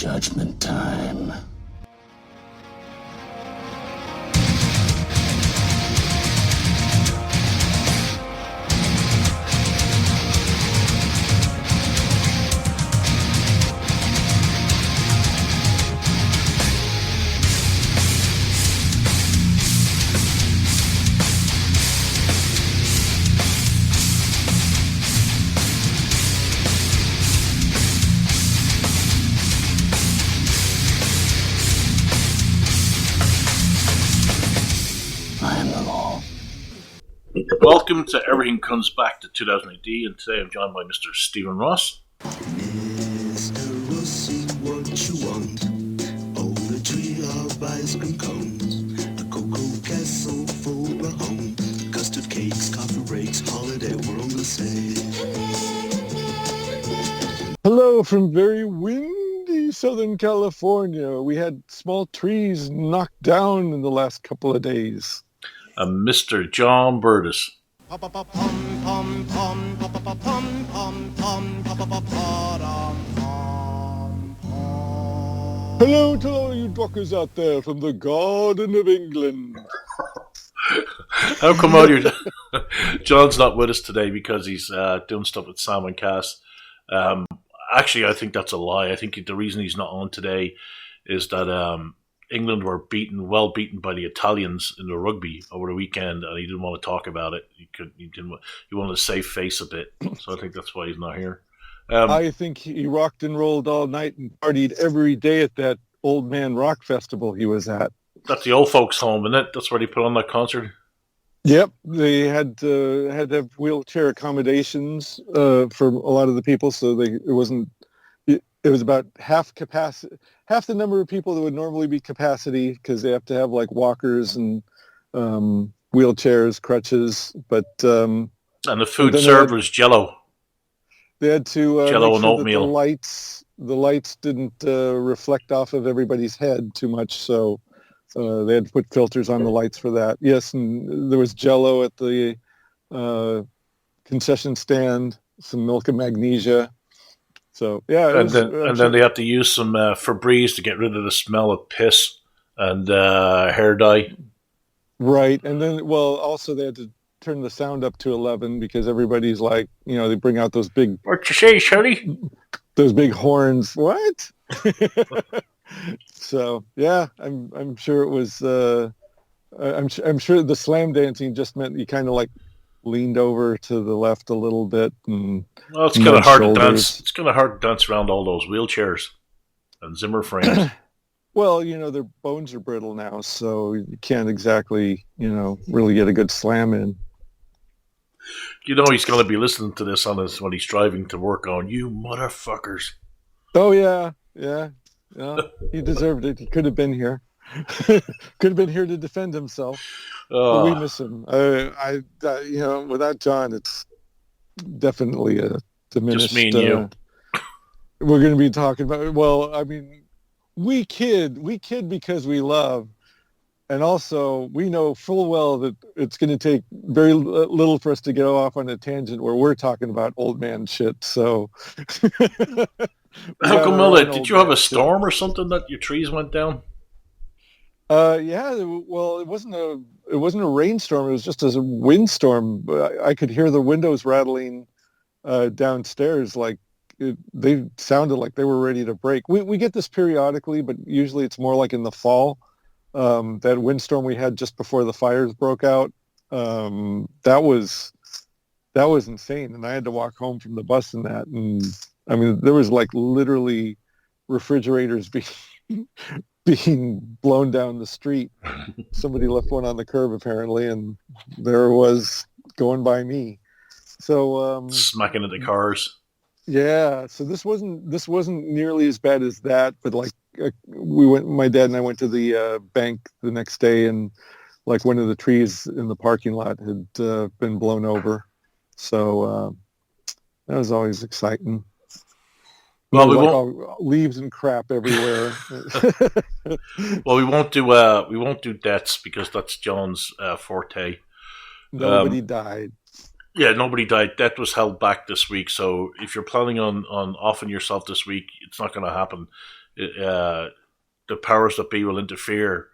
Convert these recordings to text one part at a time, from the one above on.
Judgment time. Welcome to Everything Comes Back to 2000AD, and today I'm joined by Mr. Stephen Ross. Mr. Rossy, what you want? Oh, the tree of ice cream cones, a cocoa castle full of home, custard cakes, coffee breaks, holiday, we're on the stage. Hello from very windy Southern California. We had small trees knocked down in the last couple of days. Mr. John Burtis. Hello to all you dockers out there from the Garden of England. How come all your John's not with us today because he's doing stuff with Sam and Cass? Actually, I think that's a lie. I think the reason he's not on today is that England were well beaten by the Italians in the rugby over the weekend, and he didn't want to talk about it. He wanted to save face a bit, so I think that's why he's not here. I think he rocked and rolled all night and partied every day at that old man rock festival he was at. That's the old folks' home, isn't it? That's where they put on that concert. Yep, they had to have wheelchair accommodations for a lot of the people, so it was about half capacity, half the number of people that would normally be capacity, because they have to have like walkers and wheelchairs, crutches. But and the food served was Jello. They had to Jello make and sure oatmeal. That the lights didn't reflect off of everybody's head too much, so they had to put filters on the lights for that. Yes, and there was Jello at the concession stand, some milk and magnesia. So yeah, and then they had to use some Febreze to get rid of the smell of piss and hair dye. Right, and then also they had to turn the sound up to 11 because everybody's like, they bring out those big. What you say, Shirley? Those big horns. What? So yeah, I'm sure it was. I'm sure the slam dancing just meant you kind of like leaned over to the left a little bit. Well, it's kind of hard to dance. It's kind of hard to dance around all those wheelchairs and Zimmer frames. Well, their bones are brittle now, so you can't exactly, really get a good slam in. He's going to be listening to this when he's driving to work on, you motherfuckers. Oh, yeah. He deserved it. He could have been here. Could have been here to defend himself. But we miss him. Without John, it's definitely a diminished. Just me and you. We're going to be talking about. Well, I mean, we kid because we love, and also we know full well that it's going to take very little for us to get off on a tangent where we're talking about old man shit. So, how come, did you have a storm or something that your trees went down? Yeah. Well, it wasn't a rainstorm. It was just a windstorm. I could hear the windows rattling downstairs. Like they sounded like they were ready to break. We get this periodically, but usually it's more like in the fall. That windstorm we had just before the fires broke out. That was insane, and I had to walk home from the bus in that. And I mean, there was like literally refrigerators being blown down the street. Somebody left one on the curb apparently, and there it was going by me. So smacking into cars. Yeah, so this wasn't nearly as bad as that, but like my dad and I went to the bank the next day, and like one of the trees in the parking lot had been blown over. So that was always exciting. Well, leaves and crap everywhere. Well, we won't do deaths because that's John's forte. Nobody died. Yeah, nobody died. Death was held back this week. So if you're planning on offing yourself this week, it's not going to happen. the powers that be will interfere.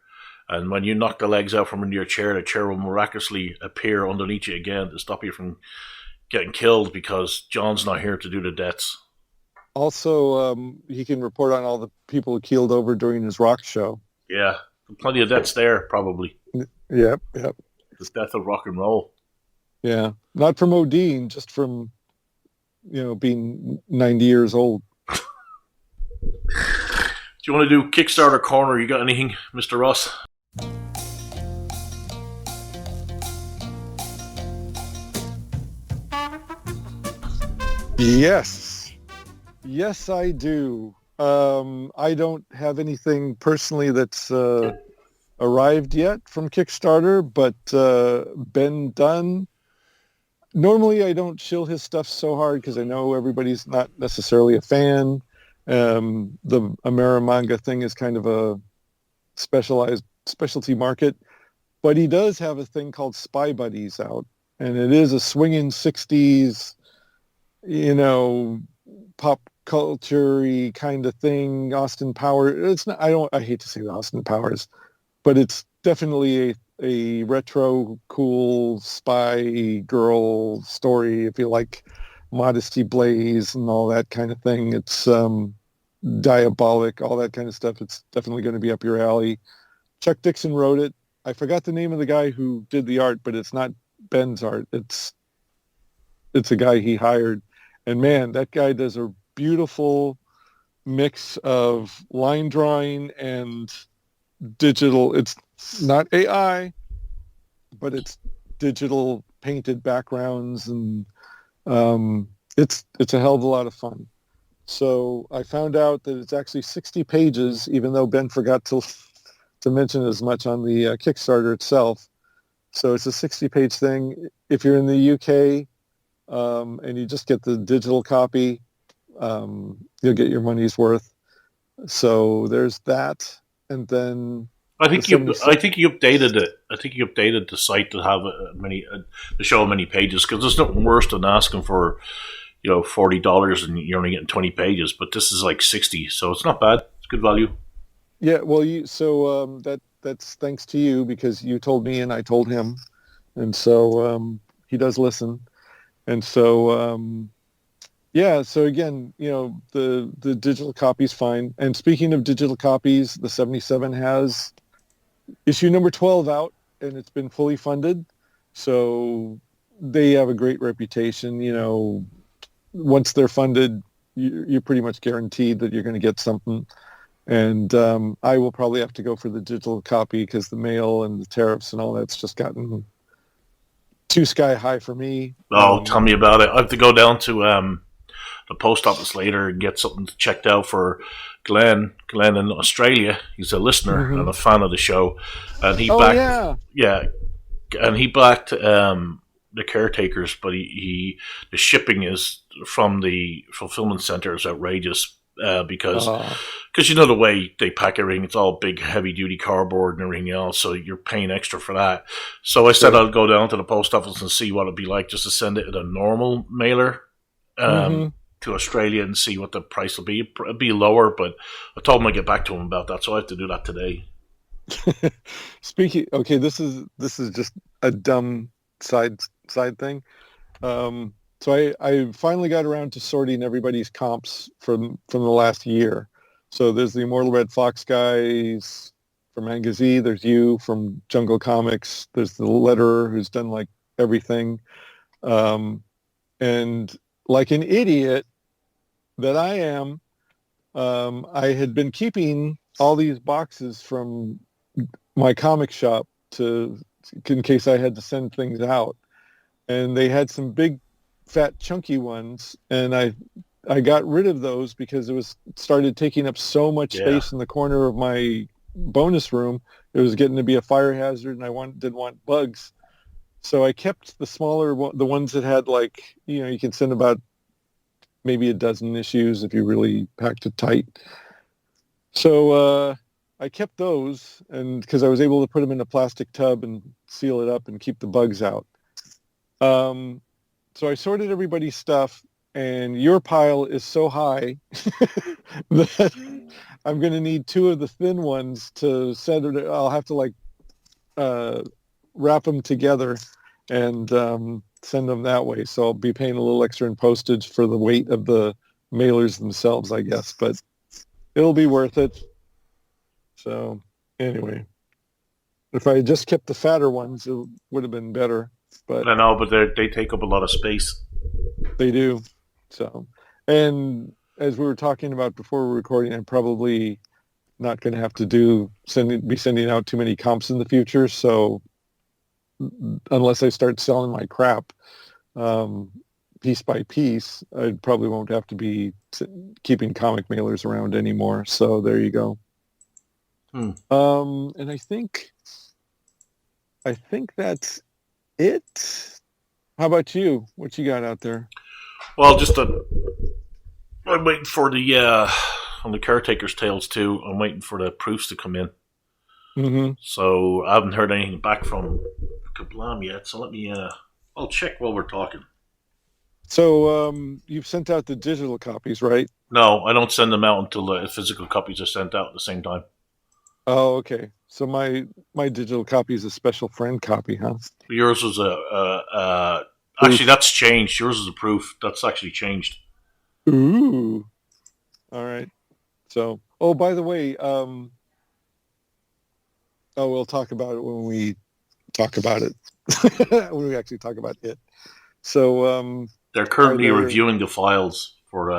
And when you knock the legs out from under your chair, the chair will miraculously appear underneath you again to stop you from getting killed because John's not here to do the deaths. Also, he can report on all the people who keeled over during his rock show. Yeah, plenty of deaths there, probably. Yep. The death of rock and roll. Yeah, not from ODing, just from, being 90 years old. Do you want to do Kickstarter corner? You got anything, Mr. Ross? Yes, I do. I don't have anything personally that's arrived yet from Kickstarter, but Ben Dunn. Normally, I don't shill his stuff so hard because I know everybody's not necessarily a fan. The Amera manga thing is kind of a specialty market, but he does have a thing called Spy Buddies out, and it is a swinging 60s, pop culture-y kind of thing. Austin Powers. It's not. I hate to say Austin Powers, but it's definitely a retro cool spy girl story. If you like Modesty Blaze and all that kind of thing, it's Diabolic, all that kind of stuff. It's definitely going to be up your alley. Chuck Dixon wrote it. I forgot the name of the guy who did the art, but it's not Ben's art. It's a guy he hired. And man, that guy does a beautiful mix of line drawing and digital. It's not AI, but it's digital painted backgrounds, and it's a hell of a lot of fun. So I found out that it's actually 60 pages, even though Ben forgot to mention as much on the Kickstarter itself. So it's a 60-page thing. If you're in the UK and you just get the digital copy, you'll get your money's worth. So there's that, and then I think you updated it. I think you updated the site to have to show many pages, because there's nothing worse than asking for $40 and you're only getting 20 pages. But this is like 60, so it's not bad. It's good value. Yeah, well, that's thanks to you, because you told me and I told him, and so he does listen, and so so again, the digital copy's fine. And speaking of digital copies, the 77 has issue number 12 out, and it's been fully funded, so they have a great reputation. Once they're funded, you're pretty much guaranteed that you're going to get something. And I will probably have to go for the digital copy because the mail and the tariffs and all that's just gotten too sky high for me. Oh, tell me about it. I have to go down to the post office later and get something checked out for Glenn. Glenn in Australia. He's a listener and a fan of the show, and he backed the caretakers, but the shipping is from the fulfillment center is outrageous. Because the way they pack everything, it's all big, heavy-duty cardboard and everything else, so you're paying extra for that. So I said I'll go down to the post office and see what it'd be like just to send it in a normal mailer to Australia and see what the price will be. It'd be lower, but I told him I'd get back to him about that, so I have to do that today. This is just a dumb side thing. So I finally got around to sorting everybody's comps from the last year. So there's the Immortal Red Fox guys from Angazee. There's you from Jungle Comics. There's the letterer who's done like everything. And like an idiot that I am, I had been keeping all these boxes from my comic shop in case I had to send things out. And they had some big, fat, chunky ones, and I got rid of those because it started taking up so much space in the corner of my bonus room. It was getting to be a fire hazard, and I didn't want bugs. So I kept the smaller the ones that had you can send about maybe a dozen issues if you really packed it tight. So I kept those, and because I was able to put them in a plastic tub and seal it up and keep the bugs out. So I sorted everybody's stuff, and your pile is so high that I'm going to need two of the thin ones to set it. I'll have to like wrap them together and send them that way. So I'll be paying a little extra in postage for the weight of the mailers themselves, I guess, but it'll be worth it. So anyway, if I had just kept the fatter ones, it would have been better. But I know, but they take up a lot of space. they do. So, and as we were talking about before we were recording, I'm probably not going to have to be sending out too many comps in the future. So unless I start selling my crap piece by piece, I probably won't have to be keeping comic mailers around anymore. So there you go. And I think that's it. How about you? What you got out there? Well, I'm waiting for on the Caretaker's Tales too. I'm waiting for the proofs to come in. Mm-hmm. So I haven't heard anything back from Kablam yet. So let me, I'll check while we're talking. So you've sent out the digital copies, right? No, I don't send them out until the physical copies are sent out at the same time. Oh, okay. So my digital copy is a special friend copy, huh? Yours was actually that's changed. Yours is a proof. That's actually changed. Ooh. All right. So, by the way, we'll talk about it when we talk about it. When we actually talk about it. So, they're currently reviewing the files for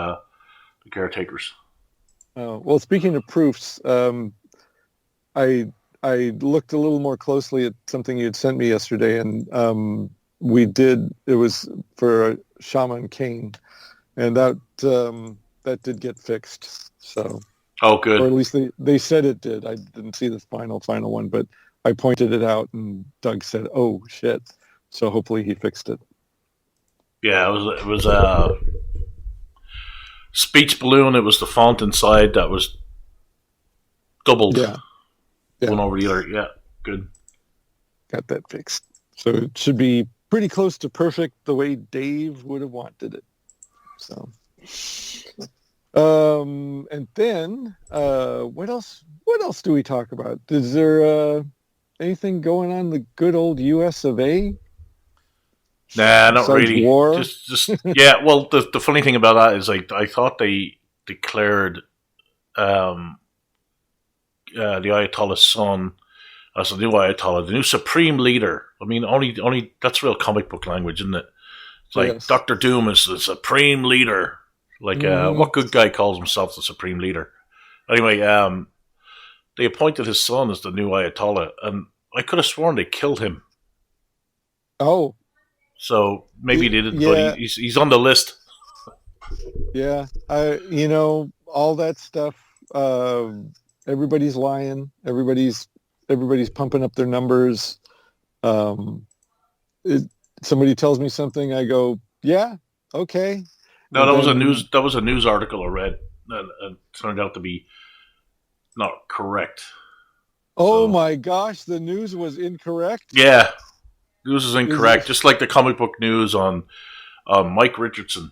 the Caretakers. Well, speaking of proofs, I looked a little more closely at something you had sent me yesterday, and it was for Shaman Kane, and that did get fixed. So, oh, good. Or at least they said it did. I didn't see the final one, but I pointed it out, and Doug said, "Oh shit!" So hopefully he fixed it. Yeah, it was speech balloon. It was the font inside that was doubled. Yeah. One over the other. Yeah, good. Got that fixed. So it should be pretty close to perfect the way Dave would have wanted it. So, and then what else do we talk about? Is there anything going on the good old US of A? Nah, not Besides really. war? Just yeah. Well, the funny thing about that is, like, I thought they declared the Ayatollah's son as the new Ayatollah, the new supreme leader. I mean, only that's real comic book language, isn't it? It's like, yes. Dr. Doom is the supreme leader. Like, what good guy calls himself the supreme leader? Anyway, they appointed his son as the new Ayatollah, and I could have sworn they killed him. Oh. So maybe they didn't, but he's on the list. Yeah, all that stuff. Everybody's lying. Everybody's pumping up their numbers. Somebody tells me something, I go, yeah, okay. No, that was a news article I read, and it turned out to be not correct. Oh my gosh, the news was incorrect? Yeah. News is incorrect, just like the comic book news on Mike Richardson.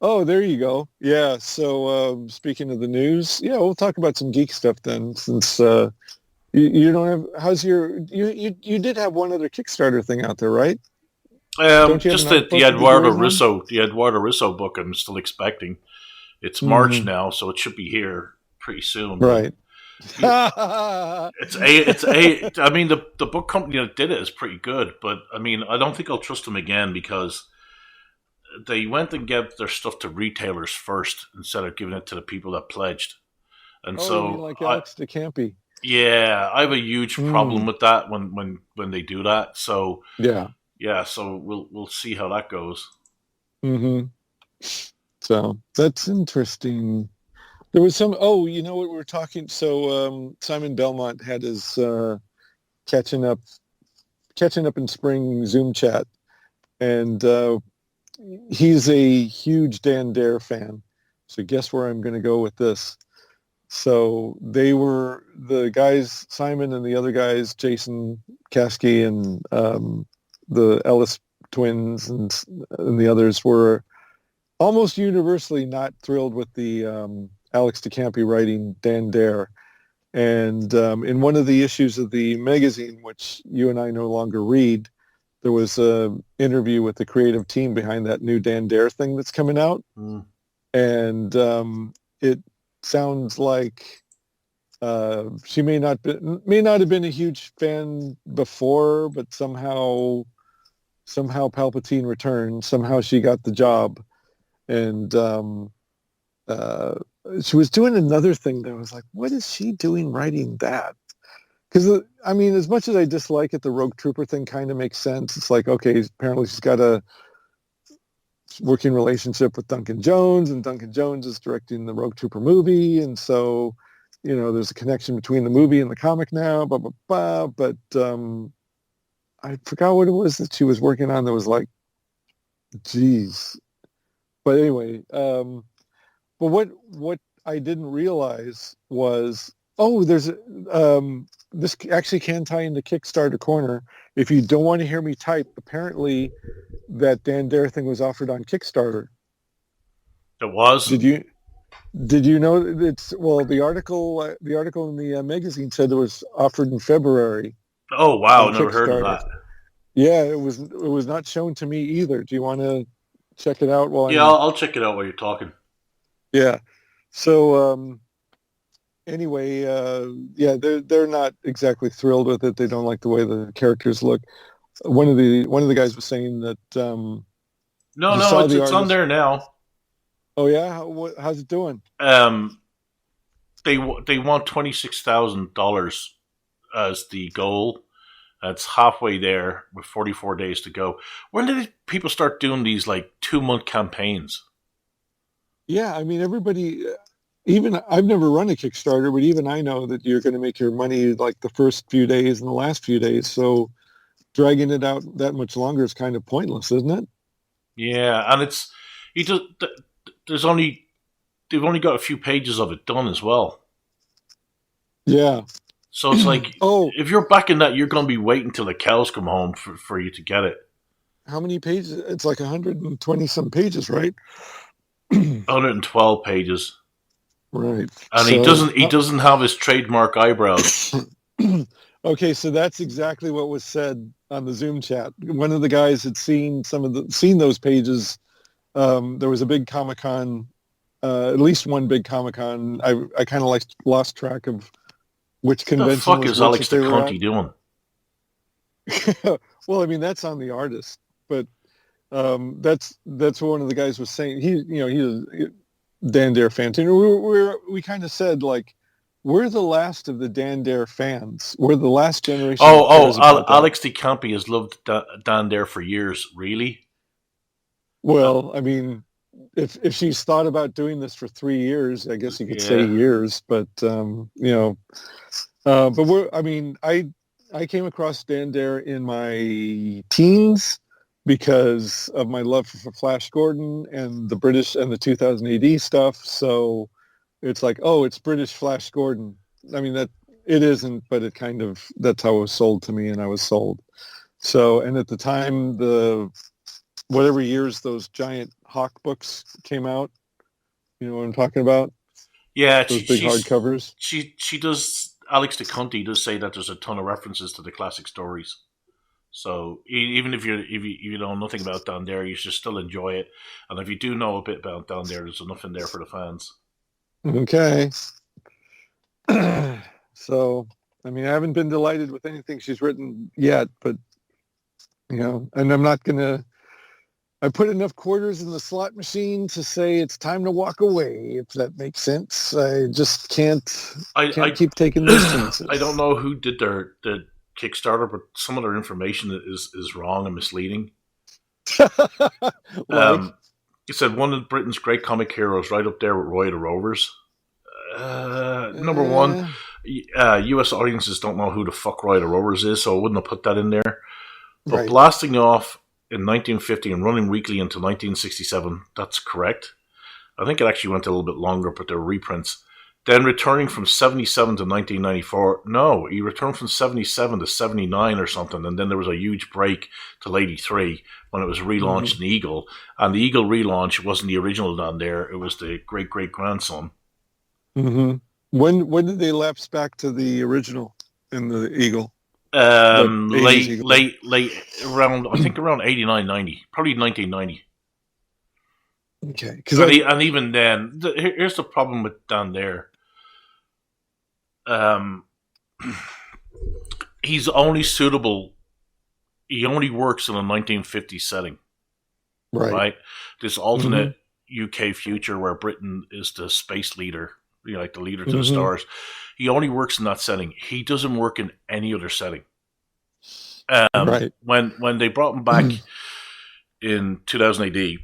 Oh, there you go. Yeah, so speaking of the news, we'll talk about some geek stuff then, since you don't have... How's your... You did have one other Kickstarter thing out there, right? Just the Eduardo Risso book I'm still expecting. It's March now, so it should be here pretty soon. Right. I mean, the book company that did it is pretty good, but I mean, I don't think I'll trust them again, because they went and gave their stuff to retailers first instead of giving it to the people that pledged. And so, you mean like Alex DeCampi? Yeah, I have a huge problem with that when they do that. So so we'll see how that goes. Mm-hmm. So that's interesting. There was some. You know what we're talking. So Simon Belmont had his catching up in spring Zoom chat, and he's a huge Dan Dare fan. So guess where I'm going to go with this. So they were the guys, Simon and the other guys, Jason Caskey and the Ellis twins and the others were almost universally not thrilled with the Alex DeCampi writing Dan Dare. And in one of the issues of the magazine, which you and I no longer read, there was an interview with the creative team behind that new Dan Dare thing that's coming out. Mm. And it sounds like she may not have been a huge fan before, but somehow Palpatine returned. Somehow she got the job, and she was doing another thing that was like, what is she doing writing that? Because I mean, as much as I dislike it, the Rogue Trooper thing kind of makes sense. It's like, okay, apparently she's got a working relationship with Duncan Jones, and Duncan Jones is directing the Rogue Trooper movie, and so, you know, there's a connection between the movie and the comic now, blah, blah, blah. But I forgot what it was that she was working on that was like, geez. But anyway, but what I didn't realize was, there's this actually can tie into Kickstarter Corner. If you don't want to hear me type, apparently that Dan Dare thing was offered on Kickstarter. It was? Did you know the article in the magazine said it was offered in February. Oh wow, never heard of that. Yeah, it was not shown to me either. Do you want to check it out I'll check it out while you're talking. Yeah. So anyway, they're not exactly thrilled with it. They don't like the way the characters look. One of the guys was saying that no, it's on there now. Oh yeah, how's it doing? They want $26,000 as the goal. It's halfway there with 44 days to go. When did people start doing these like 2-month campaigns? Yeah, I mean, everybody, even I've never run a Kickstarter, but even I know that you're going to make your money like the first few days and the last few days. So dragging it out that much longer is kind of pointless, isn't it? Yeah, and they've only got a few pages of it done as well. Yeah. So it's like, if you're backing that, you're going to be waiting till the cows come home for you to get it. How many pages? It's like 120 some pages, right? 112 pages. Right. And he doesn't have his trademark eyebrows. Okay, so that's exactly what was said on the Zoom chat. One of the guys had seen those pages. There was a big Comic-Con, at least one big Comic-Con. I kind of lost track of which convention. What the fuck is Alex DeConti doing? Well, I mean, that's on the artist, but that's what one of the guys was saying. He's a Dan Dare fan too. We kind of said, like, we're the last of the Dan Dare fans. We're the last generation. Alex DeCampi has loved Dan Dare for years. Really? Well, I mean, if she's thought about doing this for 3 years, I guess you could say years. But I came across Dan Dare in my teens because of my love for Flash Gordon and the British and the 2000 AD stuff. So it's like, it's British Flash Gordon. I mean, that it isn't, but it kind of, that's how it was sold to me, and I was sold. So, and at the time, whatever years those giant Hawk books came out, you know what I'm talking about? Yeah, those big hardcovers. She does. Alex DeConti does say that there's a ton of references to the classic stories. So even if you know nothing about Dan Dare, you should still enjoy it. And if you do know a bit about Dan Dare, there's enough in there for the fans. Okay. So, I mean, I haven't been delighted with anything she's written yet, but, and I'm not going to, I put enough quarters in the slot machine to say it's time to walk away, if that makes sense. I just can't keep taking these chances. I don't know who did the Kickstarter, but some of their information is wrong and misleading. It said one of Britain's great comic heroes, right up there with Roy the Rovers. Number one, U.S. audiences don't know who the fuck Roy the Rovers is, so I wouldn't have put that in there. But right. Blasting off in 1950 and running weekly until 1967, that's correct. I think it actually went a little bit longer, but they're reprints. Then returning from 77 to 1994. No, he returned from 77 to 79 or something. And then there was a huge break till 83 when it was relaunched in Eagle. And the Eagle relaunch wasn't the original down there. It was the great-great-grandson. Mm-hmm. When did they lapse back to the original in the Eagle? Late around, I think around 89, 90. Probably 1990. Okay. And even then, here's the problem with down there. He's only suitable. He only works in a 1950s setting, right? This alternate UK future where Britain is the space leader, like the leader to the stars. He only works in that setting. He doesn't work in any other setting. When they brought him back in 2000 AD,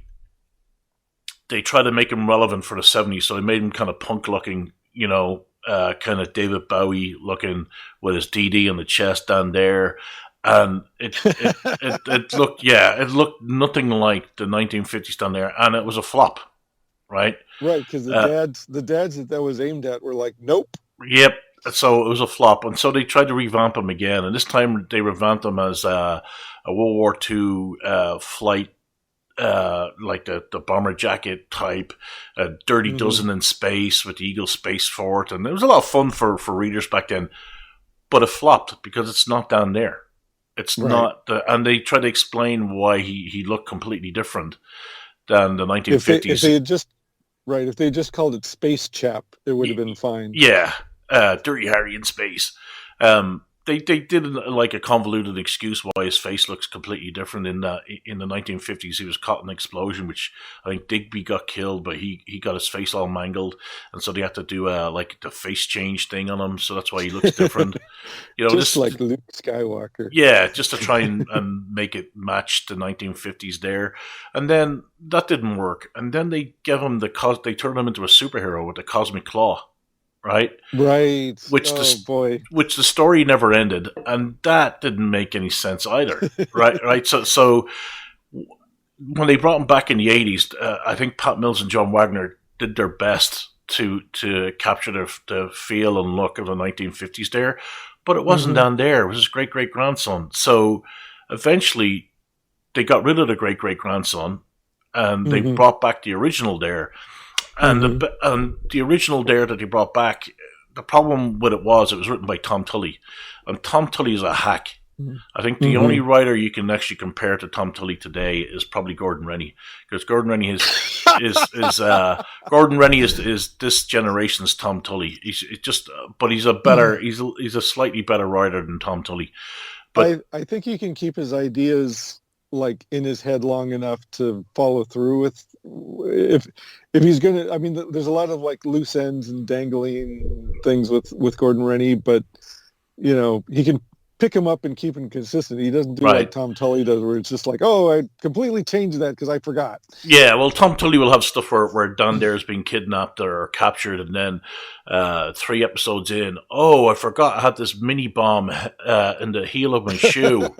they tried to make him relevant for the 70s, so they made him kind of punk looking, kind of David Bowie looking with his DD on the chest down there, and it looked nothing like the 1950s down there, and it was a flop, right? Right, because the dads that was aimed at were like, nope. Yep. So it was a flop, and so they tried to revamp him again, and this time they revamped him as a World War II flight. Like the bomber jacket type, a Dirty Dozen in space with the Eagle Space Fort, and it was a lot of fun for readers back then. But it flopped because it's not down there. It's not, and they try to explain why he looked completely different than the 1950s. If they just called it Space Chap, it would have been fine. Yeah, Dirty Harry in space. They did like a convoluted excuse why his face looks completely different in the 1950s. He was caught in an explosion, which I think Digby got killed, but he got his face all mangled, and so they had to do like the face change thing on him. So that's why he looks different. Just like Luke Skywalker. Yeah, just to try and make it match the 1950s there, and then that didn't work. And then they gave him they turned him into a superhero with the Cosmic Claw. Right. Which the story never ended, and that didn't make any sense either. Right. So when they brought him back in the 80s, I think Pat Mills and John Wagner did their best to capture the feel and look of the 1950s there, but it wasn't down there. It was his great-great-grandson. So eventually they got rid of the great-great-grandson, and they brought back the original there. And the original Dare that they brought back, the problem with it was written by Tom Tully. And Tom Tully is a hack. I think the only writer you can actually compare to Tom Tully today is probably Gordon Rennie. Because Gordon Rennie is this generation's Tom Tully. But he's a slightly better writer than Tom Tully. But I think he can keep his ideas like in his head long enough to follow through with if he's gonna. I mean, there's a lot of like loose ends and dangling things with Gordon Rennie, but he can pick him up and keep him consistent. He doesn't do like Tom Tully does, where it's just like, oh, I completely changed that because I forgot. Yeah, well, Tom Tully will have stuff where Don Dare's being kidnapped or captured, and then 3 episodes in, oh, I forgot I had this mini bomb in the heel of my shoe.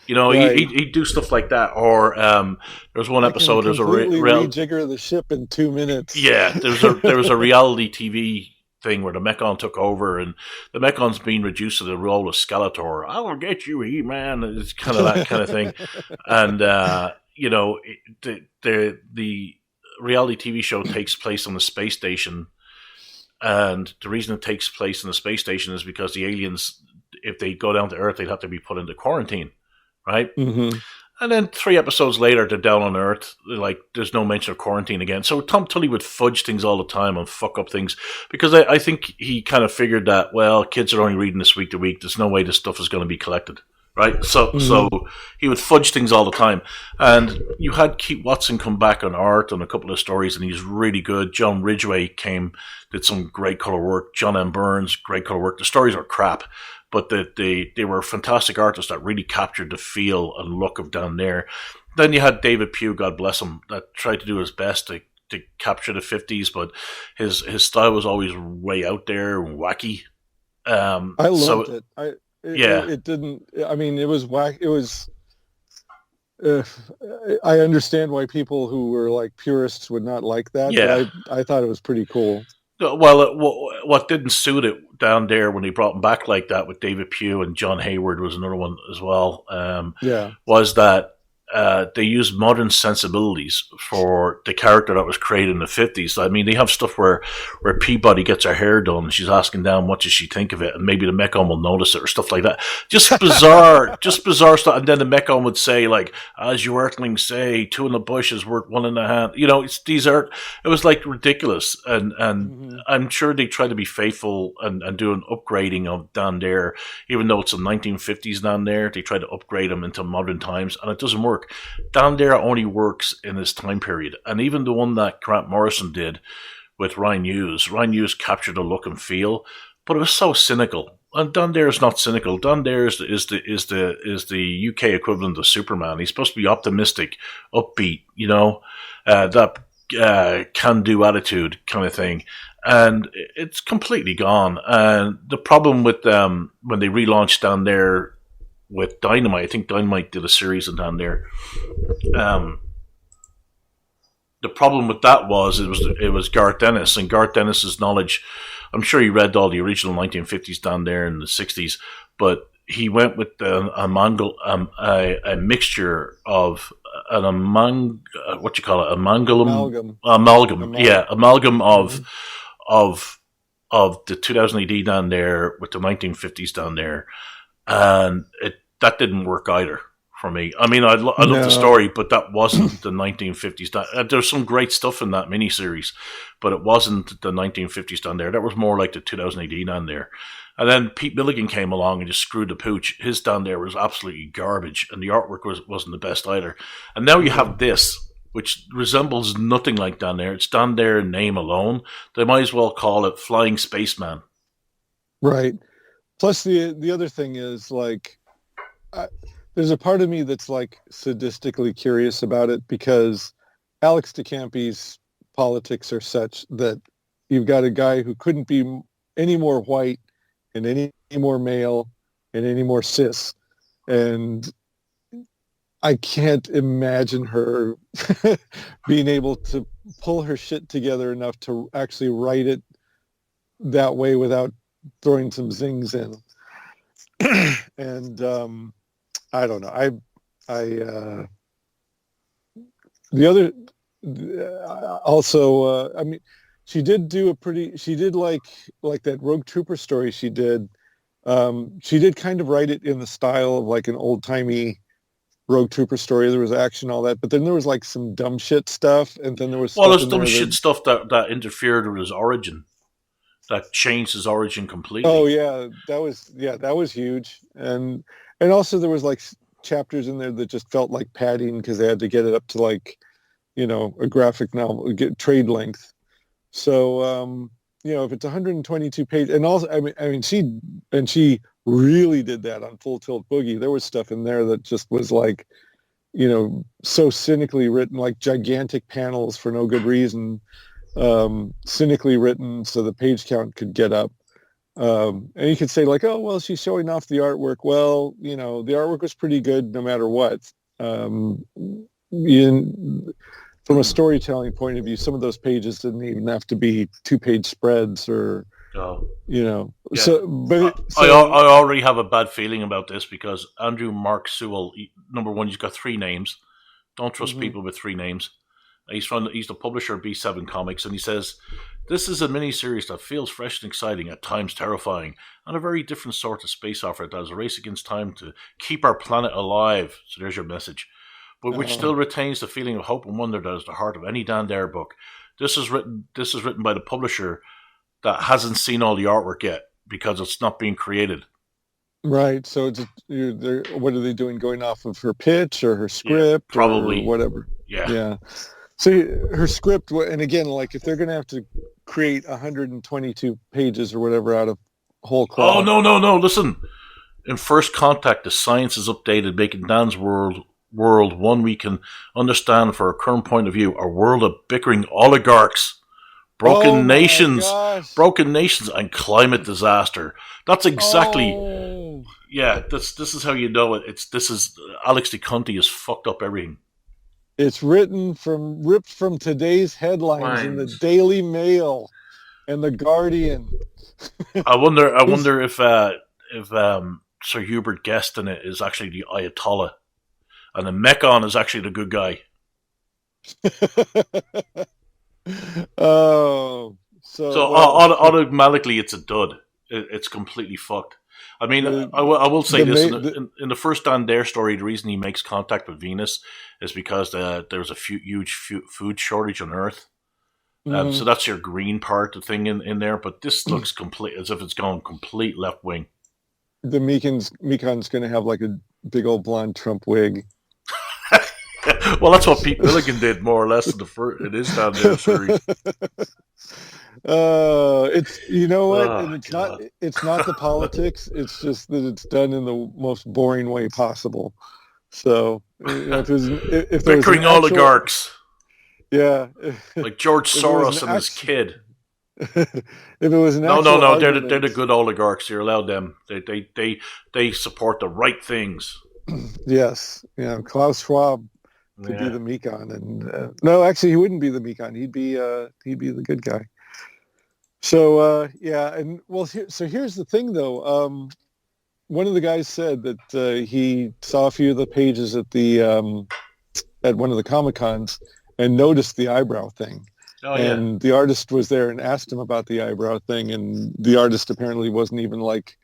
He'd do stuff like that. Or there was one episode. There's a rejigger the ship in 2 minutes. Yeah, there was a reality TV thing where the Mechon took over, and the Mecon's being reduced to the role of Skeletor. I will get you, He-Man. It's kind of that kind of thing. And the reality TV show takes place on the space station, and the reason it takes place on the space station is because the aliens, if they go down to Earth, they'd have to be put into quarantine, right? And then 3 episodes later, they're down on Earth. Like, there's no mention of quarantine again. So Tom Tully would fudge things all the time and fuck up things. Because I think he kind of figured that, well, kids are only reading this week to week. There's no way this stuff is going to be collected. Right? So he would fudge things all the time. And you had Keith Watson come back on art on a couple of stories, and he's really good. John Ridgway did some great color work. John M. Burns, great color work. The stories are crap, but they were fantastic artists that really captured the feel and look of down there. Then you had David Pugh, God bless him, that tried to do his best to capture the 50s, but his style was always way out there and wacky. I loved it. It didn't. I mean, it was whack. It was. I understand why people who were like purists would not like that. Yeah. But I thought it was pretty cool. Well, what didn't suit it down there when they brought him back like that with David Pugh and John Hayward was another one as well, Yeah. was that they used modern sensibilities for the character that was created in the 50s. I mean, they have stuff where Peabody gets her hair done and she's asking down what does she think of it, and maybe the Mechon will notice it or stuff like that. Just bizarre, just bizarre stuff. And then the Mechon would say, like, as you earthlings say, two in the bush is worth one in the hand. You know, it was like ridiculous. And I'm sure they try to be faithful and do an upgrading of down there, even though it's the 1950s down there. They try to upgrade them into modern times, and it doesn't work. Down there only works in this time period. And even the one that Grant Morrison did with Ryan Hughes captured the look and feel, but it was so cynical. And Down there is not cynical. Down there is the UK equivalent of Superman. He's supposed to be optimistic, upbeat, you know, that can-do attitude kind of thing. And it's completely gone. And the problem with when they relaunched Down there with Dynamite, I think Dynamite did a series on Down there. The problem with that was it was Garth Dennis, and Garth Dennis's knowledge. I'm sure he read all the original 1950s Down there in the 60s, but he went with a mixture of amalgam. Yeah, amalgam of the 2000 AD Down there with the 1950s Down there. And that didn't work either for me. I mean, I love the story, but that wasn't the 1950s. There's some great stuff in that miniseries, but it wasn't the 1950s Down there. That was more like the 2000 AD Down there. And then Pete Milligan came along and just screwed the pooch. His Down there was absolutely garbage, and the artwork wasn't the best either. And now you have this, which resembles nothing like Down there. It's Down there in name alone. They might as well call it Flying Spaceman. Right. Plus, the other thing is, like, there's a part of me that's, like, sadistically curious about it, because Alex DeCampi's politics are such that you've got a guy who couldn't be any more white and any more male and any more cis. And I can't imagine her being able to pull her shit together enough to actually write it that way without throwing some zings in. And I don't know. I mean, she did like that Rogue Trooper story she did. She did kind of write it in the style of like an old timey Rogue Trooper story. There was action, all that, but then there was like some dumb shit stuff, and then there was there's dumb shit stuff that interfered with his origin. That changed his origin completely. Oh yeah, that was huge, and also there was like chapters in there that just felt like padding because they had to get it up to like, you know, a graphic novel, get trade length. So you know, if it's 122 pages, and also I mean she really did that on Full Tilt Boogie. There was stuff in there that just was like, you know, so cynically written, like gigantic panels for no good reason. Cynically written so the page count could get up. And you could say like, oh, well, she's showing off the artwork. Well, you know, the artwork was pretty good no matter what. From a storytelling point of view, some of those pages didn't even have to be 2-page spreads or, you know. Yeah. I already have a bad feeling about this because Andrew Mark Sewell, number one, he's got 3 names. Don't trust people with 3 names. He's the publisher of B7 Comics, and he says, "This is a miniseries that feels fresh and exciting, at times terrifying, and a very different sort of space opera that is a race against time to keep our planet alive." So there's your message. But which still retains the feeling of hope and wonder that is the heart of any Dan Dare book. This is written by the publisher that hasn't seen all the artwork yet because it's not being created. Right. So what are they doing? Going off of her pitch or her script, probably, or whatever. Yeah. So her script, and again, like if they're going to have to create 122 pages or whatever out of whole cloth. Oh, no. Listen. In First Contact, the science is updated, making Dan's world one we can understand for a current point of view, a world of bickering oligarchs, broken nations, and climate disaster. That's exactly... Yeah, this is how you know it. This is Alex DeConti has fucked up everything. It's ripped from today's headlines in the Daily Mail. and the Guardian. I wonder if Sir Hubert Guest in it is actually the Ayatollah, and the Mekon is actually the good guy. Oh, So well, automatically, it's a dud. It's completely fucked. I mean, the I will say the, this: ma- in the first Dan Dare story, the reason he makes contact with Venus is because there was a huge food shortage on Earth. So Mhm. that's your green part of thing in there. But this looks complete as if it's going complete left wing. The Mekon's going to have like a big old blonde Trump wig. Well, that's what Pete Milligan did more or less in the first. It is Dan Dare series. It's you know what, Oh and it's not God! it's not the politics. It's just that it's done in the most boring way possible. So if there was an Bickering actual oligarchs yeah like George if it was an Soros and his kid. if it was an No, no, actual no. They're the argument, good oligarchs. You're allowed them. They support the right things. yes, Klaus Schwab could be Yeah. the Mekon, and no, actually, he wouldn't be the Mekon. He'd be the good guy. So yeah, and well, so here's the thing, though. One of the guys said that he saw a few of the pages at one of the Comic Cons and noticed the eyebrow thing. Oh yeah. And the artist was there and asked him about the eyebrow thing, and the artist apparently wasn't even like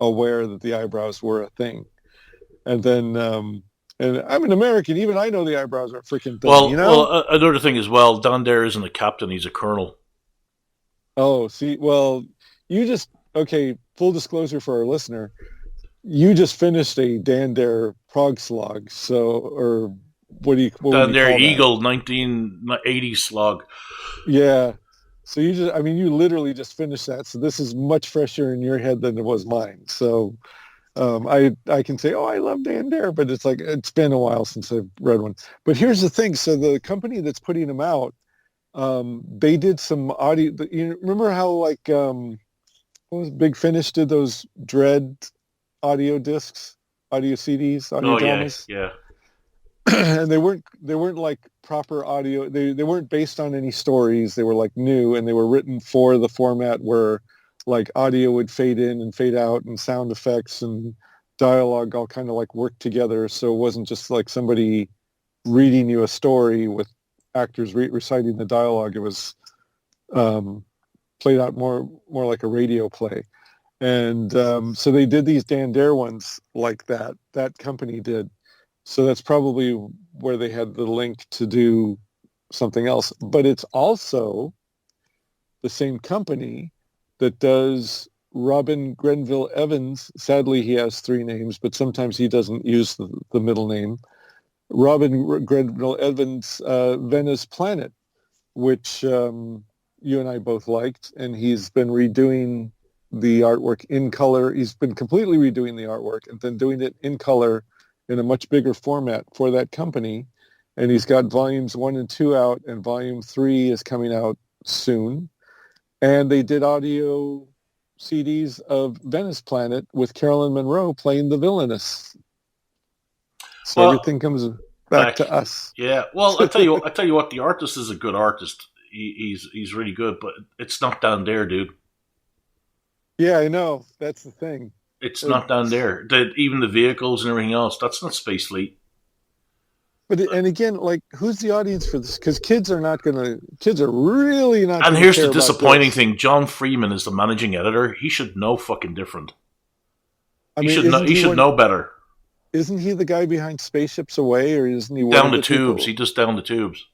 aware that the eyebrows were a thing. And then, and I'm an American, even I know the eyebrows are a freaking thing, Well, another thing as well. Dan Dare isn't a captain; he's a colonel. Oh, see, well, okay, full disclosure for our listener, you just finished a Dan Dare Prog slog, so, or what would Dan you Dare call that? Eagle 1980 slog. Yeah. So you literally just finished that. So this is much fresher in your head than it was mine. So I can say, oh, I love Dan Dare, but it's like, it's been a while since I've read one. But here's the thing. So the company that's putting them out, they did some audio. You remember how like, what was Big Finish did those Dread audio discs, audio CDs, audio Oh yeah, dramas? yeah. And they weren't like proper audio. They weren't based on any stories. They were like new, and they were written for the format where like audio would fade in and fade out, and sound effects and dialogue all kind of like worked together. So it wasn't just like somebody reading you a story with actors reciting the dialogue. It was um, played out more like a radio play. And so they did these Dan Dare ones like that. That company did. So that's probably where they had the link to do something else. But it's also the same company that does Robin Grenville Evans. Sadly, he has three names, but sometimes he doesn't use the middle name. Robin Grenville Evans' Venice Planet, which you and I both liked. And he's been redoing the artwork in color. He's been completely redoing the artwork and then doing it in color in a much bigger format for that company. And he's got volumes 1 and 2 out, and volume 3 is coming out soon. And they did audio CDs of Venice Planet with Carolyn Monroe playing the villainess. So Well, everything comes back back. to us. Yeah. Well, I tell you what. The artist is a good artist. He's really good, but it's not Dan Dare, dude. Yeah, I know. That's the thing. It's not down It's, there. Even the vehicles and everything else, that's not Space Fleet. and again, like, who's the audience for this? Because kids are really not And going to here's the care about disappointing this. thing: John Freeman is the managing editor. He should know fucking different. I He mean, should know. He should know better. isn't he the guy behind Spaceships Away, or isn't he one Down of the the tubes. people? He just down the tubes.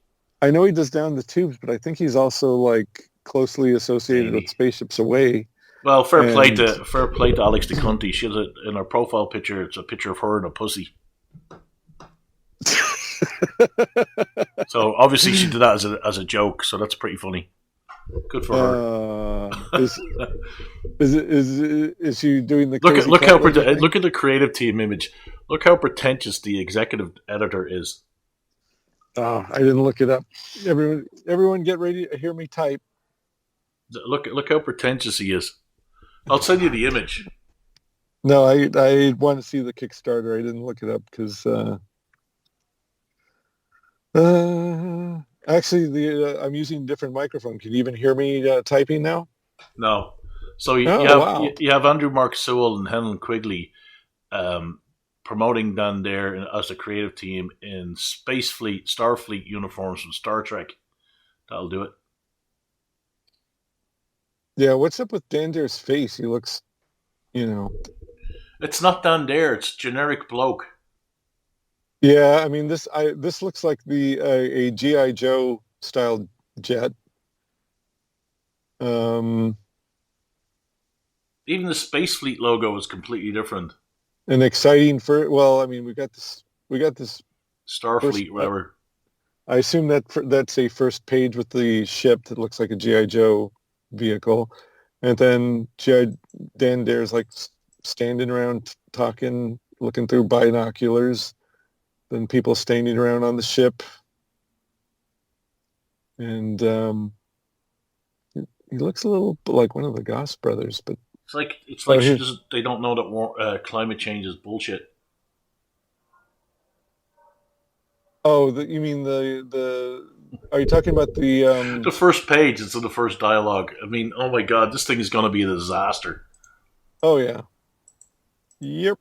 I know he does Down the Tubes, but I think he's also like closely associated with Maybe. Spaceships Away. Well, And fair play to Alex DeConti. She has in her profile picture. It's a picture of her and a pussy. So obviously she did that as a joke. So that's pretty funny. Good for her. is is she doing the Look at crazy cat lady thing? look at the creative team image. Look how pretentious the executive editor is. Oh, I didn't look it up. Everyone, get ready to hear me type. Look how pretentious he is. I'll send you the image. No, I want to see the Kickstarter. I didn't look it up because actually I'm using a different microphone. Can you even hear me typing now? No. So you Oh, have wow. you have Andrew Mark Sewell and Helen Quigley promoting Dan Dare as a creative team in Space Fleet, Starfleet uniforms from Star Trek. That'll do it. Yeah, what's up with Dan Dare's face? He looks, you know. It's not Dan Dare. It's generic bloke. Yeah, I mean this looks like a GI Joe style jet. Um, Even the Space Fleet logo is completely different. an exciting for well, I mean we got this first. Starfleet, whatever. I assume that's a first page with the ship that looks like a GI Joe vehicle, and then GI Dan Dare's like standing around talking, looking through binoculars. Then people standing around on the ship, and he looks a little like one of the Goss brothers. But It's like oh, she here, doesn't. They don't know that climate change is bullshit. oh, you mean the? Are you talking about the? The first page is in the first dialogue. I mean, oh my god, this thing is going to be a disaster. Oh yeah, yep.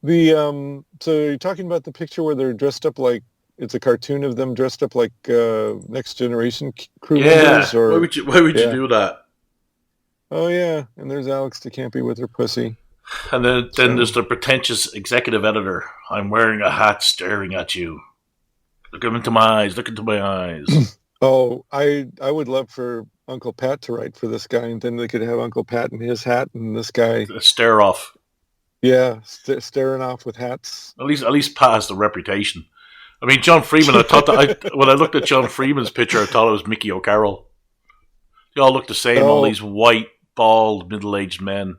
The So you're talking about the picture where they're dressed up like it's a cartoon of them dressed up like Next Generation crew Yeah, members, or why would you yeah. do that? Oh yeah, and there's Alex DeCampi with her pussy. And then So there's the pretentious executive editor. I'm wearing a hat, staring at you. Look into my eyes. Look into my eyes. oh, I would love for Uncle Pat to write for this guy, and then they could have Uncle Pat in his hat, and this guy, Stare off. yeah, staring off with hats. At least Pat has the reputation. I mean, John Freeman. I thought when I looked at John Freeman's picture, I thought it was Mickey O'Carroll. They all look the same. All Oh, these white, bald, middle-aged men,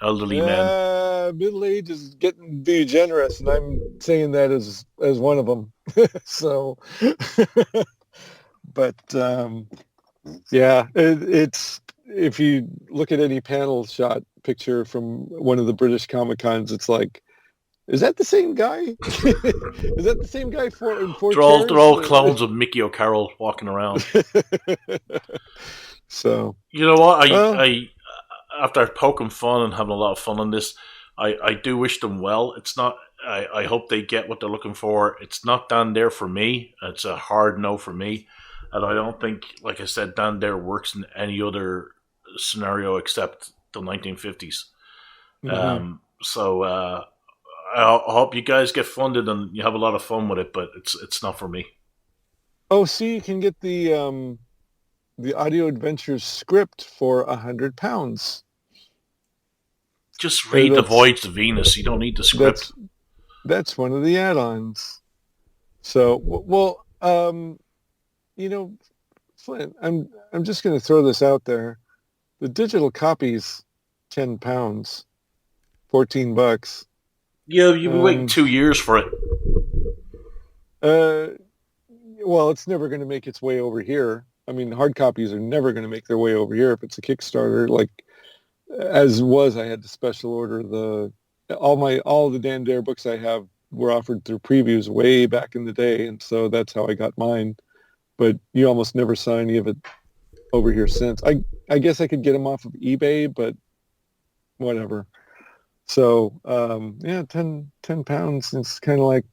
elderly men. yeah, middle age is getting to be generous, and I'm saying that as one of them. So, but yeah, it's if you look at any panel shot picture from one of the British Comic Cons, it's like, is that the same guy? Is that the same guy in four They're chairs? all clones of Mickey O'Carroll walking around. So, You know what? well, I after poking fun and having a lot of fun on this, I do wish them well. It's not. I hope they get what they're looking for. It's not Dan Dare for me. It's a hard no for me, and I don't think, like I said, Dan Dare works in any other scenario except the 1950s. mhm. So I hope you guys get funded and you have a lot of fun with it, but it's not for me. Oh, see, you can get the Audio Adventures script for £100. Just read The That's Voyage to Venus. You don't need the script. that's that's one of the add-ons. So, well, you know, Flint, I'm just going to throw this out there. The digital copies, £10, $14. Yeah, you'll be waiting Um, 2 years for it. uh, well, it's never going to make its way over here. I mean, hard copies are never going to make their way over here if it's a Kickstarter. Like as was, I had to special order all the Dan Dare books I have were offered through previews way back in the day, and so that's how I got mine. But you almost never saw any of it over here since. I guess I could get them off of eBay, but whatever. So yeah, 10 pounds. It's kind of like,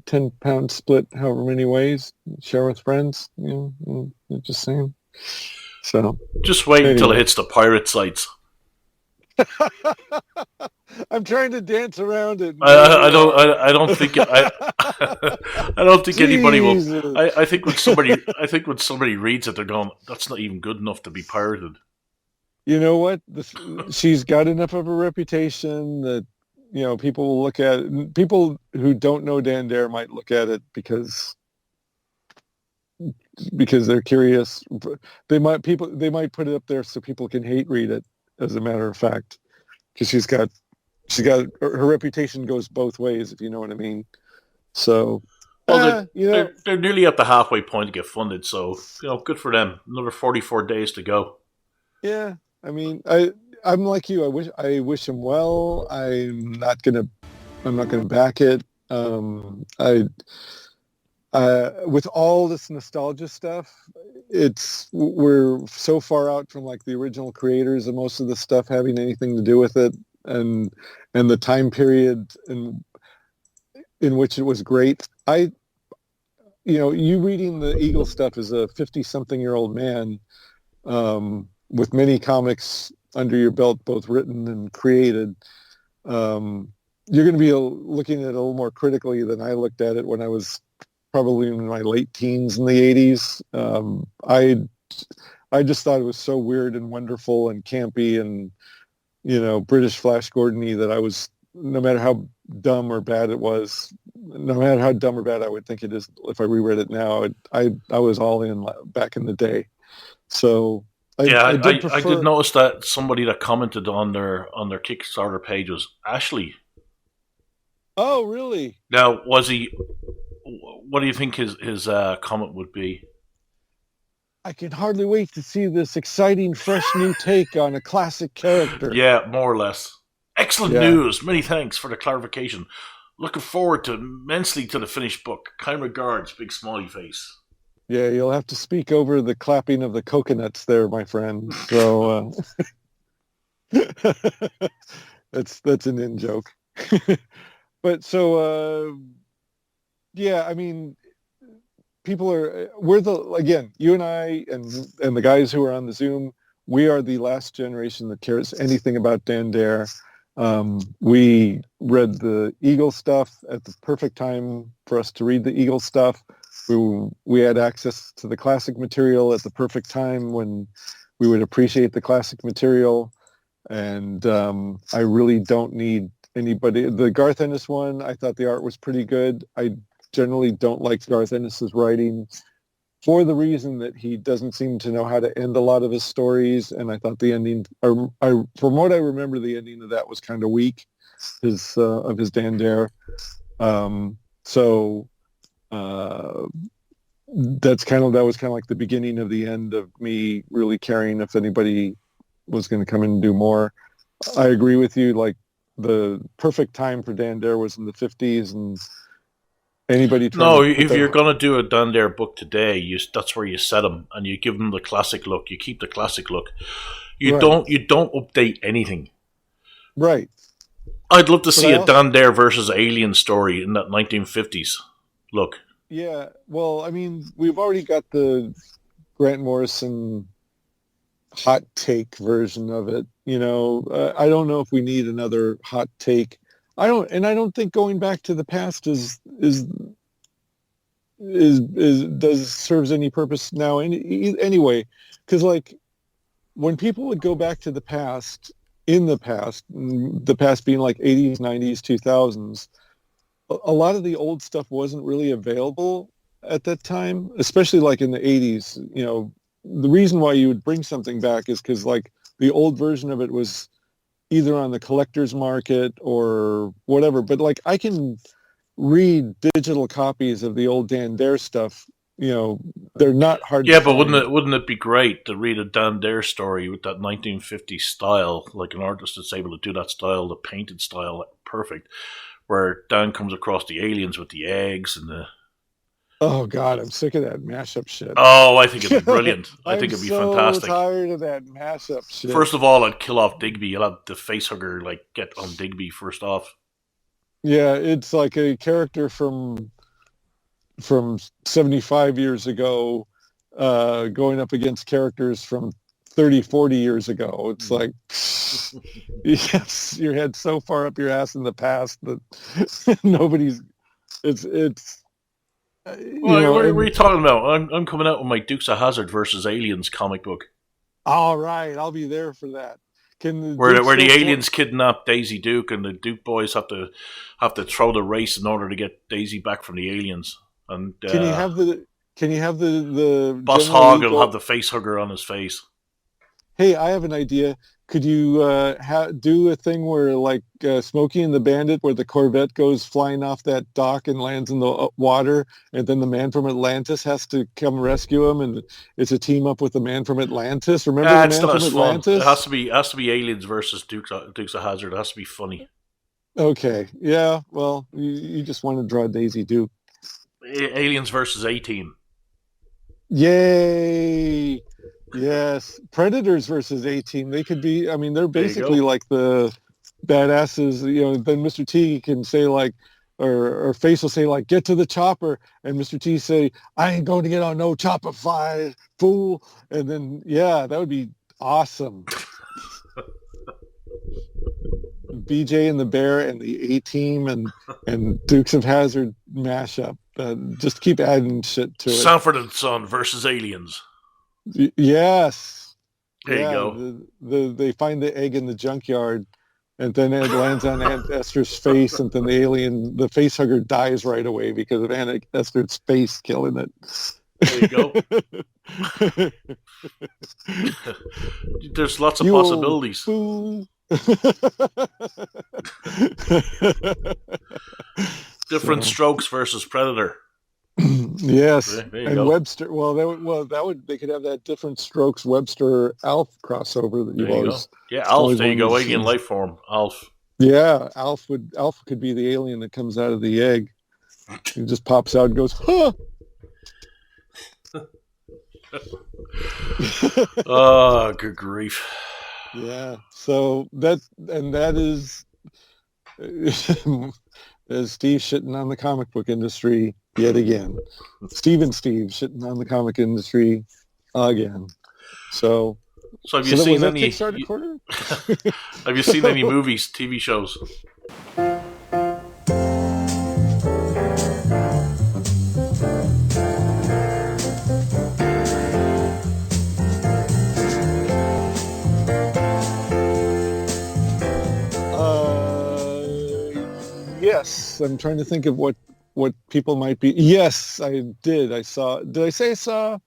10 pounds split however many ways. Share with friends. Just saying. So Just wait until it anyway, hits the pirate sites. I'm trying to dance around it. And there I we don't. are. I don't think. I don't think anybody will. Jesus. I think when somebody. I think when somebody reads it, they're going, "That's not even good enough to be pirated." You know what? She's got enough of a reputation that people will look at it. People who don't know Dan Dare might look at it because they're curious. They might put it up there so people can hate read it. As a matter of fact, because she's got her reputation goes both ways, if you know what I mean. So, Well, they're nearly at the halfway point to get funded, so good for them. Another 44 days to go. yeah. I mean, I'm like you. I wish him well. I'm not gonna back it. I with all this nostalgia stuff, we're so far out from like the original creators of most of the stuff having anything to do with it, and the time period in which it was great. You reading the Eagle stuff as a 50-something-year-old man, with many comics under your belt, both written and created, you're going to be looking at it a little more critically than I looked at it when I was probably in my late teens in the 80s. I just thought it was so weird and wonderful and campy and, British Flash Gordon-y that I was, no matter how dumb or bad it was, no matter how dumb or bad I would think it is if I reread it now, I was all in back in the day. So I did notice that somebody that commented on their Kickstarter page was Ashley. Oh, really? Now, was he? What do you think his comment would be? I can hardly wait to see this exciting, fresh new take on a classic character. Yeah, more or less. Excellent news. Many thanks for the clarification. Looking forward immensely to the finished book. Kind regards, big smiley face. Yeah, you'll have to speak over the clapping of the coconuts there, my friend. So that's an in joke. But so I mean, again, you and I and the guys who are on the Zoom, we are the last generation that cares anything about Dan Dare. We read the Eagle stuff at the perfect time for us to read the Eagle stuff. We had access to the classic material at the perfect time when we would appreciate the classic material. And I really don't need anybody. The Garth Ennis one, I thought the art was pretty good. I generally don't like Garth Ennis's writing for the reason that he doesn't seem to know how to end a lot of his stories. And I thought the ending, from what I remember, the ending of that was kind of weak, of his Dan Dare. That was kind of like the beginning of the end of me really caring if anybody was going to come in and do more. I agree with you. Like, the perfect time for Dan Dare was in the 50s, and anybody if you're going to do a Dan Dare book today, that's where you set them and you give them the classic look. You keep the classic look. You don't update anything. Right. I'd love to see a Dan Dare versus Alien story in that 1950s look. Yeah, well, I mean, we've already got the Grant Morrison hot take version of it. I don't know if we need another hot take. I don't think going back to the past serves any purpose now anyway. Because like when people would go back to the past, the past being like 80s, 90s, 2000s, a lot of the old stuff wasn't really available at that time, especially like in the 80s. The reason why you would bring something back is because like the old version of it was either on the collector's market or whatever. But like I can read digital copies of the old Dan Dare stuff. They're not hard to find. But wouldn't it be great to read a Dan Dare story with that 1950s style, like an artist that's able to do that style, the painted style, perfect, where Dan comes across the aliens with the eggs and the... Oh, God, I'm sick of that mashup shit. Oh, I think it'd be brilliant. I think it'd be fantastic. I'm so tired of that mashup shit. First of all, I'd kill off Digby. I'll have the facehugger get on Digby first off. Yeah, it's like a character from 75 years ago going up against characters from 30, 40 years ago. It's like, yes, your head's so far up your ass in the past that nobody's... It's what are you talking about? I'm coming out with my Dukes of Hazzard versus Aliens comic book. All right, I'll be there for that. Where the aliens kidnap Daisy Duke and the Duke boys have to throw the race in order to get Daisy back from the aliens. And can you have the Boss Hogg will have the face hugger on his face. Hey, I have an idea. Could you do a thing where, like, Smokey and the Bandit, where the Corvette goes flying off that dock and lands in the water, and then the man from Atlantis has to come rescue him, and it's a team up with the man from Atlantis? Remember the man from Atlantis? Fun. It has to be aliens versus Dukes of Hazzard. It has to be funny. Okay. Yeah. Well, you just want to draw Daisy Duke. Aliens versus A-Team. Yay! Yes, Predators versus A-Team. They could be. I mean, they're basically like the badasses. Then Mr. T can say like, or Face will say like, "Get to the chopper," and Mr. T say, "I ain't going to get on no chopper, fool." And then that would be awesome. BJ and the Bear and the A-Team and Dukes of Hazzard mashup. Just keep adding shit to it. Sanford and Son versus Aliens. Yes. There you go. They find the egg in the junkyard, and then it lands on Aunt Esther's face, and then the face hugger dies right away because of Aunt Esther's face killing it. There you go. There's lots of possibilities. Different Strokes versus Predator. Yes, there you and go. Webster. They could have that Different Strokes Webster Alf crossover that you've always. Yeah, Alf. There you go. Alien life form, Alf. Yeah, Alf could be the alien that comes out of the egg. He just pops out and goes, huh. Oh, good grief. Yeah. So that is Steve shitting on the comic book industry yet again. Steve shitting on the comic industry again. So have you seen any Kickstarter quarter? Have you seen any movies, TV shows? Yes, I'm trying to think of what people might be. Yes, I did. I saw. Did I say I saw